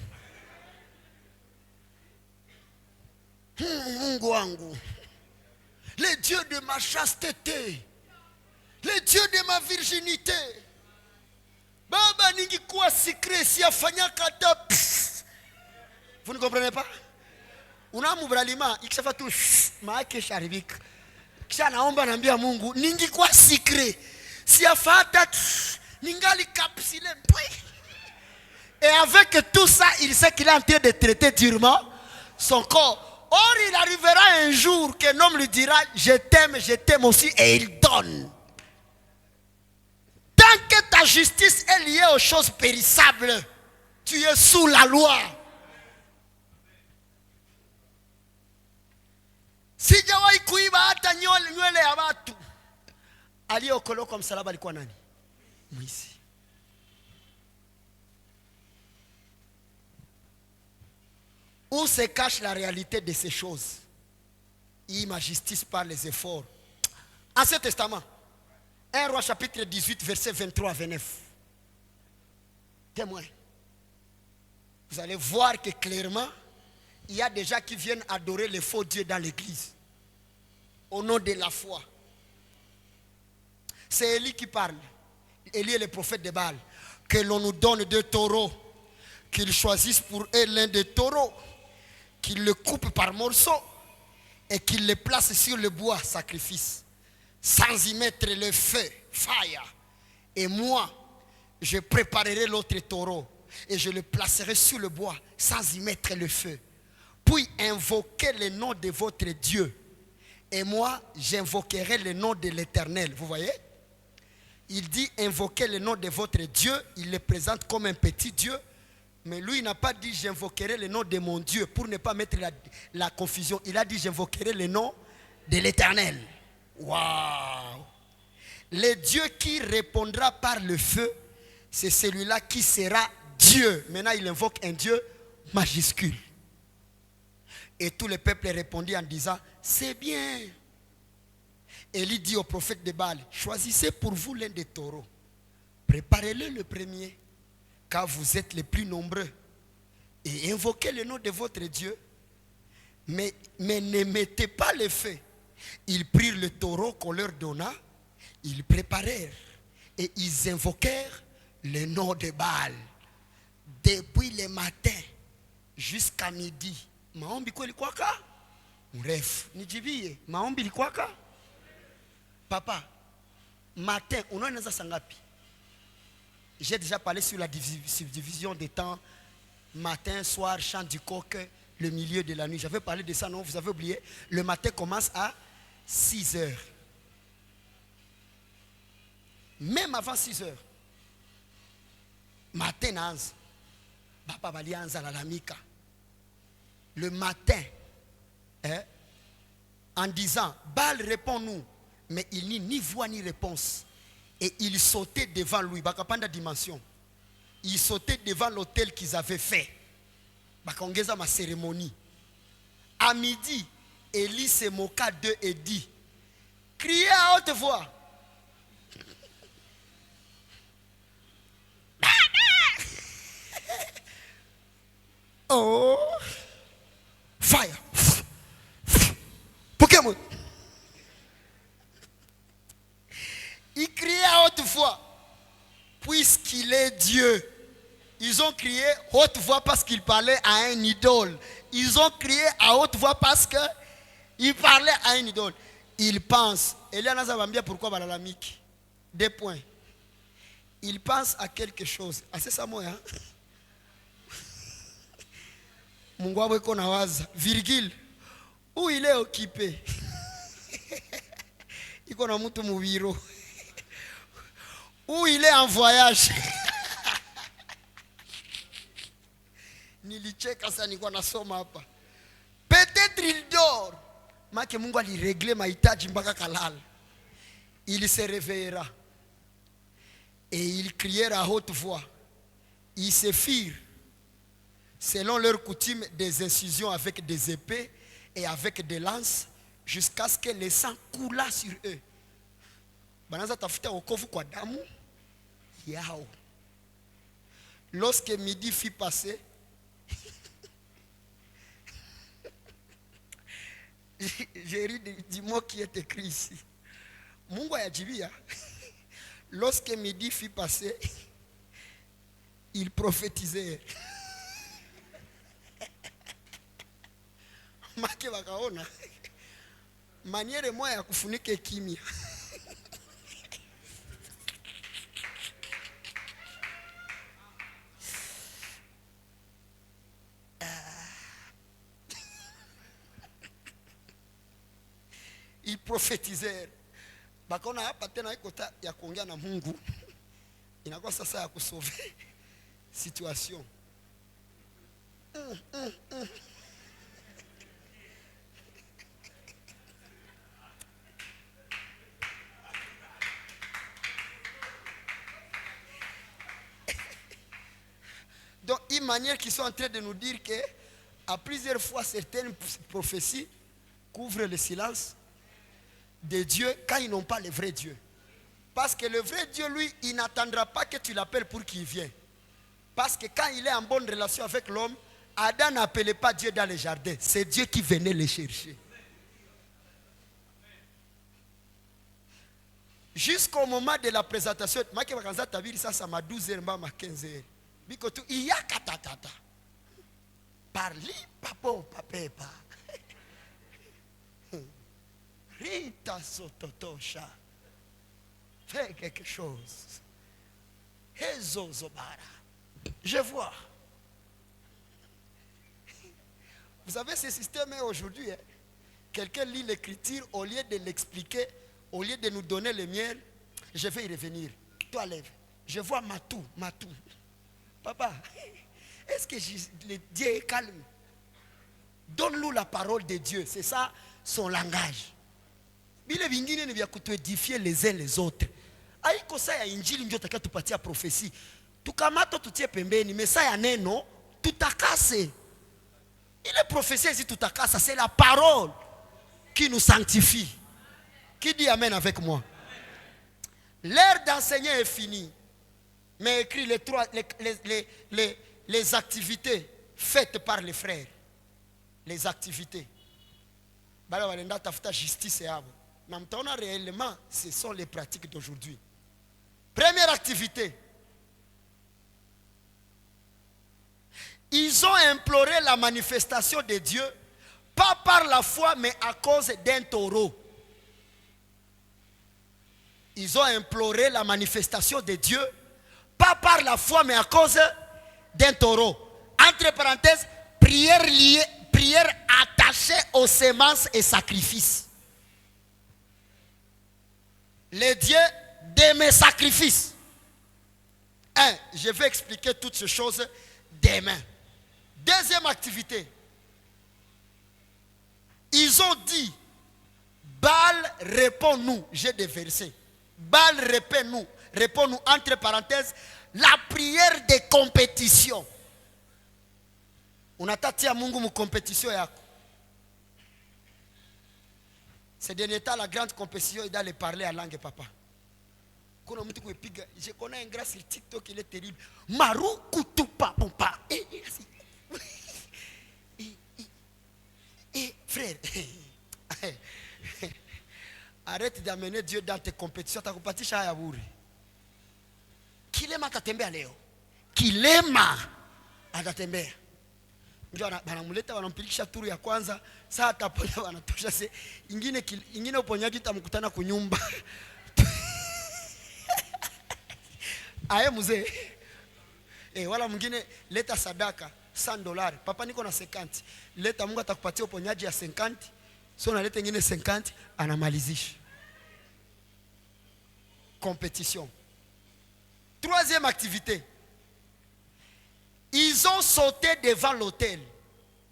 Mungu wangu. Le Dieu de ma chasteté. Le Dieu de ma virginité. Baba ningikuwa secret si afanya kata. Vous ne comprenez pas? Unamubralima ikishafa tu maake sharibik. Kisha naomba naambia Mungu ningikuwa secret si afata ningali capsule. Et avec tout ça, il sait qu'il est en train de traiter durement son corps. Or, il arrivera un jour qu'un homme lui dira je t'aime aussi, et il donne. Tant que ta justice est liée aux choses périssables, tu es sous la loi. Sijawahi kuiba hata nywele ya watu. Aliyeokolewa kwa msalaba alikuwa nani? Mwizi. Où se cache la réalité de ces choses? Et ma justice par les efforts. Ancien Testament. 1 Roi chapitre 18 verset 23 à 29. Témoin. Vous allez voir que clairement, il y a des gens qui viennent adorer les faux dieux dans l'église. Au nom de la foi. C'est Élie qui parle. Élie est le prophète de Baal. Que l'on nous donne 2 taureaux. Qu'ils choisissent pour eux l'un des taureaux. Qu'ils le coupent par morceaux. Et qu'ils le placent sur le bois, sacrifice. Sans y mettre le feu, fire. Et moi, je préparerai l'autre taureau. Et je le placerai sur le bois, sans y mettre le feu. Puis invoquez le nom de votre Dieu. Et moi, j'invoquerai le nom de l'Éternel. Vous voyez? Il dit invoquez le nom de votre Dieu. Il le présente comme un petit Dieu. Mais lui, il n'a pas dit j'invoquerai le nom de mon Dieu pour ne pas mettre la confusion. Il a dit j'invoquerai le nom de l'Éternel. Waouh! Le Dieu qui répondra par le feu, c'est celui-là qui sera Dieu. Maintenant, il invoque un Dieu majuscule. Et tout le peuple répondit en disant, c'est bien. Élie dit au prophète de Baal, choisissez pour vous l'un des taureaux. Préparez-le le premier, car vous êtes les plus nombreux. Et invoquez le nom de votre Dieu. Mais ne mettez pas le feu. Ils prirent le taureau qu'on leur donna. Ils préparèrent. Et ils invoquèrent le nom de Baal. Depuis le matin jusqu'à midi. Maombi kweli kwaka? Mrefu. Nijibie. Maombi likwaka? Papa, matin, unaona sangapi? J'ai déjà parlé sur la subdivision des temps. Matin, soir, chant du coq, le milieu de la nuit. J'avais parlé de ça, non? Vous avez oublié? Le matin commence à 6 heures. Même avant 6 heures. Matin, Papa Balianza la lamika. Le matin, en disant, Baal répond-nous. Mais il n'y ni voix ni réponse. Et il sautait devant lui. Bakapanda dimension. Il sautait devant l'autel qu'ils avaient fait. Bakongeza ma cérémonie. À midi, Élie se moqua d'eux et dit, criez à haute voix. Oh, fire. Pokémon. Il criait à haute voix, puisqu'il est Dieu. Ils ont crié à haute voix parce qu'il parlait à un idole. Ils ont crié à haute voix parce qu'il parlait à un idole. Ils pensent. Eliana Zabambia, pourquoi Balalamik? 2 points. Ils pensent à quelque chose. Ah, c'est ça, moi, hein? Mungwabwe konawaza. Virgule. Où il est occupé? Il connaît mutu mubiro. Où il est en voyage. Nilicheka sana nilikuwa nasoma hapa. Peut-être il dort. Make Mungu aliregle mahitaji mpaka kalala. Il se réveillera. Et ils crièrent à haute voix. Ils se firent, selon leur coutume, des incisions avec des épées et avec des lances, jusqu'à ce que le sang coula sur eux. Banaza tafuta wokovu kwa damu yao. Lorsque midi fut passé, j'ai ri du mot qui est écrit ici. Mungu ayajibia. Lorsque midi fut passé, ils prophétisèrent. Make wakaona maniere moya ya kufunika kimya. Ils prophétisèrent. Bakona hapa tena iko ya kuongea na Mungu. Inakuwa sasa ya kusauver situation. Donc, une manière qu'ils sont en train de nous dire que, à plusieurs fois, certaines prophéties couvrent le silence de Dieu quand ils n'ont pas le vrai Dieu. Parce que le vrai Dieu, lui, il n'attendra pas que tu l'appelles pour qu'il vienne. Parce que quand il est en bonne relation avec l'homme, Adam n'appelait pas Dieu dans le jardin. C'est Dieu qui venait le chercher. Jusqu'au moment de la présentation, ça m'a 12 heures, m'a 15 heures. Il y a katatata. Parli, papo, papepa. Rita sototosha. Fais quelque chose. Hezo zobara. Je vois. Vous savez, ce système aujourd'hui, hein, quelqu'un lit l'écriture, au lieu de l'expliquer, au lieu de nous donner le miel, je vais y revenir. Toi, lève. Je vois Matou. Papa, est-ce que le Dieu est calme? Donne-nous la parole de Dieu. C'est ça son langage. Il ne vient que édifier les uns les autres. Aïko ça ya injili ndio takatua tupatia prophétie. Tukamato tutie pembeni, mais ça ya neno tutakase. Il est prophétie ici tutakasa, c'est la parole qui nous sanctifie. Qui dit amen avec moi? L'heure d'enseigner est finie. Mais écrit les activités faites par les frères. Les activités. Justice et réellement, ce sont les pratiques d'aujourd'hui. Première activité. Ils ont imploré la manifestation de Dieu, pas par la foi, mais à cause d'un taureau. Ils ont imploré la manifestation de Dieu, pas par la foi, mais à cause d'un taureau. Entre parenthèses, prière liée, prière attachée aux semences et sacrifices. Les dieux de mes sacrifices. Je vais expliquer toutes ces choses demain. Deuxième activité. Ils ont dit, Baal, réponds-nous. J'ai des versets. Baal, réponds-nous, entre parenthèses, la prière de compétition. On a tati à Mungu mu compétition yako. C'est dernier temps la grande compétition il doit les parler à langue papa. Je connais un gars sur TikTok, il est terrible. Marou kutupa pompa. Frère, arrête d'amener Dieu dans tes compétitions. Tu as compati Shayaburi. Kilema tatembea leo. Kilema atatembea. Ndio wanamleta wanampikisha turu ya kwanza, saa ataponya wanatosha se ingine uponyaji utamkutana kunyumba. Aye mzee. Wala mwingine leta sadaka $100. Papa niko na 50. Leta Mungu atakupatia uponyaji ya 50. So naleta ingine 50 anamalizisha. Compétition. Troisième activité. Ils ont sauté devant l'autel.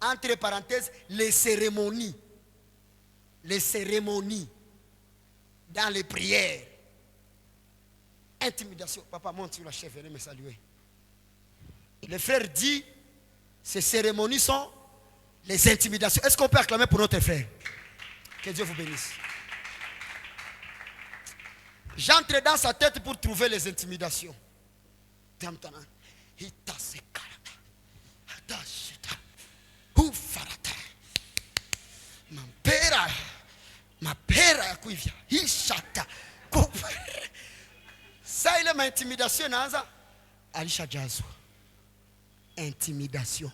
Entre parenthèses, les cérémonies. Les cérémonies. Dans les prières. Intimidation. Papa, monte sur la chef, venez me saluer. Le frère dit, ces cérémonies sont les intimidations. Est-ce qu'on peut acclamer pour notre frère? Que Dieu vous bénisse. J'entre dans sa tête pour trouver les intimidations. Ma pera ya kuivya. Hishata. Ça il est ma intimidation naanza. Alisha jazwa. Intimidation.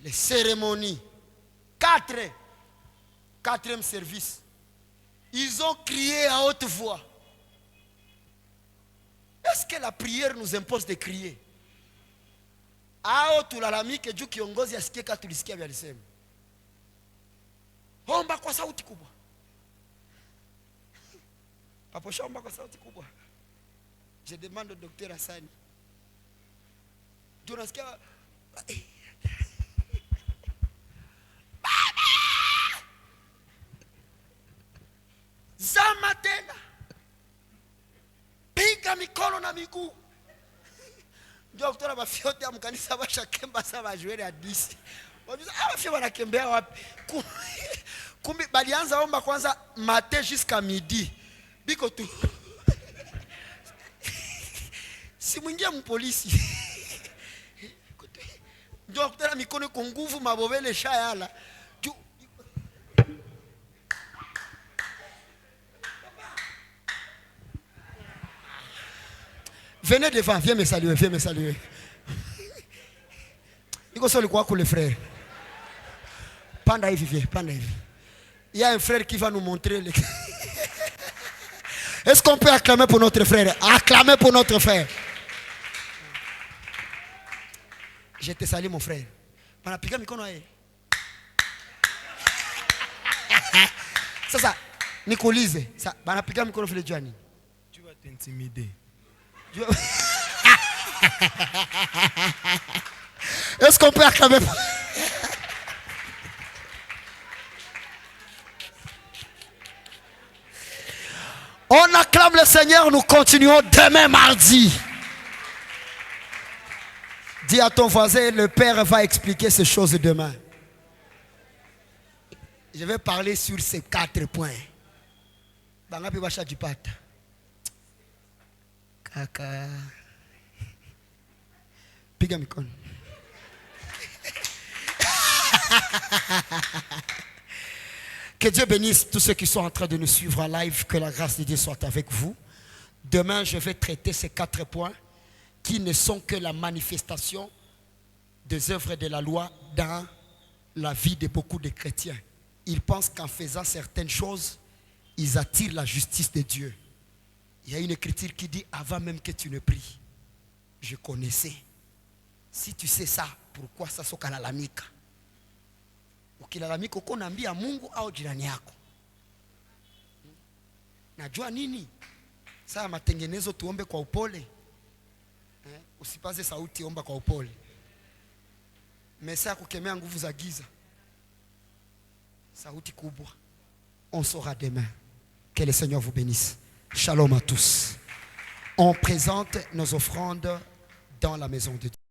Les cérémonies. Quatrième service. Ils ont crié à haute voix. Est-ce que la prière nous impose de crier? Ao tulalamike juu kiongozi asikie kama tulisikia vya alisema. Omba kwa sauti kubwa. Papo shomba kwa sauti kubwa. Je demande au docteur Hassani. Tu unasikia zama tena. Piga mikono na miguu. Ndio kutoa mafiote ya mkanisa basha kemba saba jouer à 10. Wajua wafia wanakembea wapi? Kumbi balianza omba kwanza matin jusqu'à midi. Biko tu. Si mwingie mpolisi. Ndio kutoa mikono kwa nguvu mabobele shayala. Venez devant, viens me saluer, viens me saluer. Il faut quoi que les frères. Panda hivi, viens, panda hivi. Il y a un frère qui va nous montrer. Est-ce qu'on peut acclamer pour notre frère? Acclamer pour notre frère. Je te salue mon frère. Panapiga mikono yeye. Sasa nikuulize, sasa panapiga mikono vile jani. Tu vas t'intimider. Est-ce qu'on peut acclamer? On acclame le Seigneur, nous continuons demain mardi. Dis à ton voisin, le Père va expliquer ces choses demain. Je vais parler sur ces 4 points. Bangapi basha jipata. Kaka. Piga mikono. Que Dieu bénisse tous ceux qui sont en train de nous suivre en live. Que la grâce de Dieu soit avec vous. Demain, je vais traiter ces 4 points qui ne sont que la manifestation des œuvres de la loi dans la vie de beaucoup de chrétiens. Ils pensent qu'en faisant certaines choses, ils attirent la justice de Dieu. Il y a une écriture qui dit, avant même que tu ne pries, je connaissais. Si tu sais ça, pourquoi ça sokalalamika? Ukilalamika uko naambia Mungu au jirani yako. Najua nini? Saa matengenezo tuombe kwa upole. Usipaze sauti, omba kwa upole. Mesa kukemea nguvu za giza, sauti kubwa. On saura demain. Que le Seigneur vous bénisse. Shalom à tous. On présente nos offrandes dans la maison de Dieu.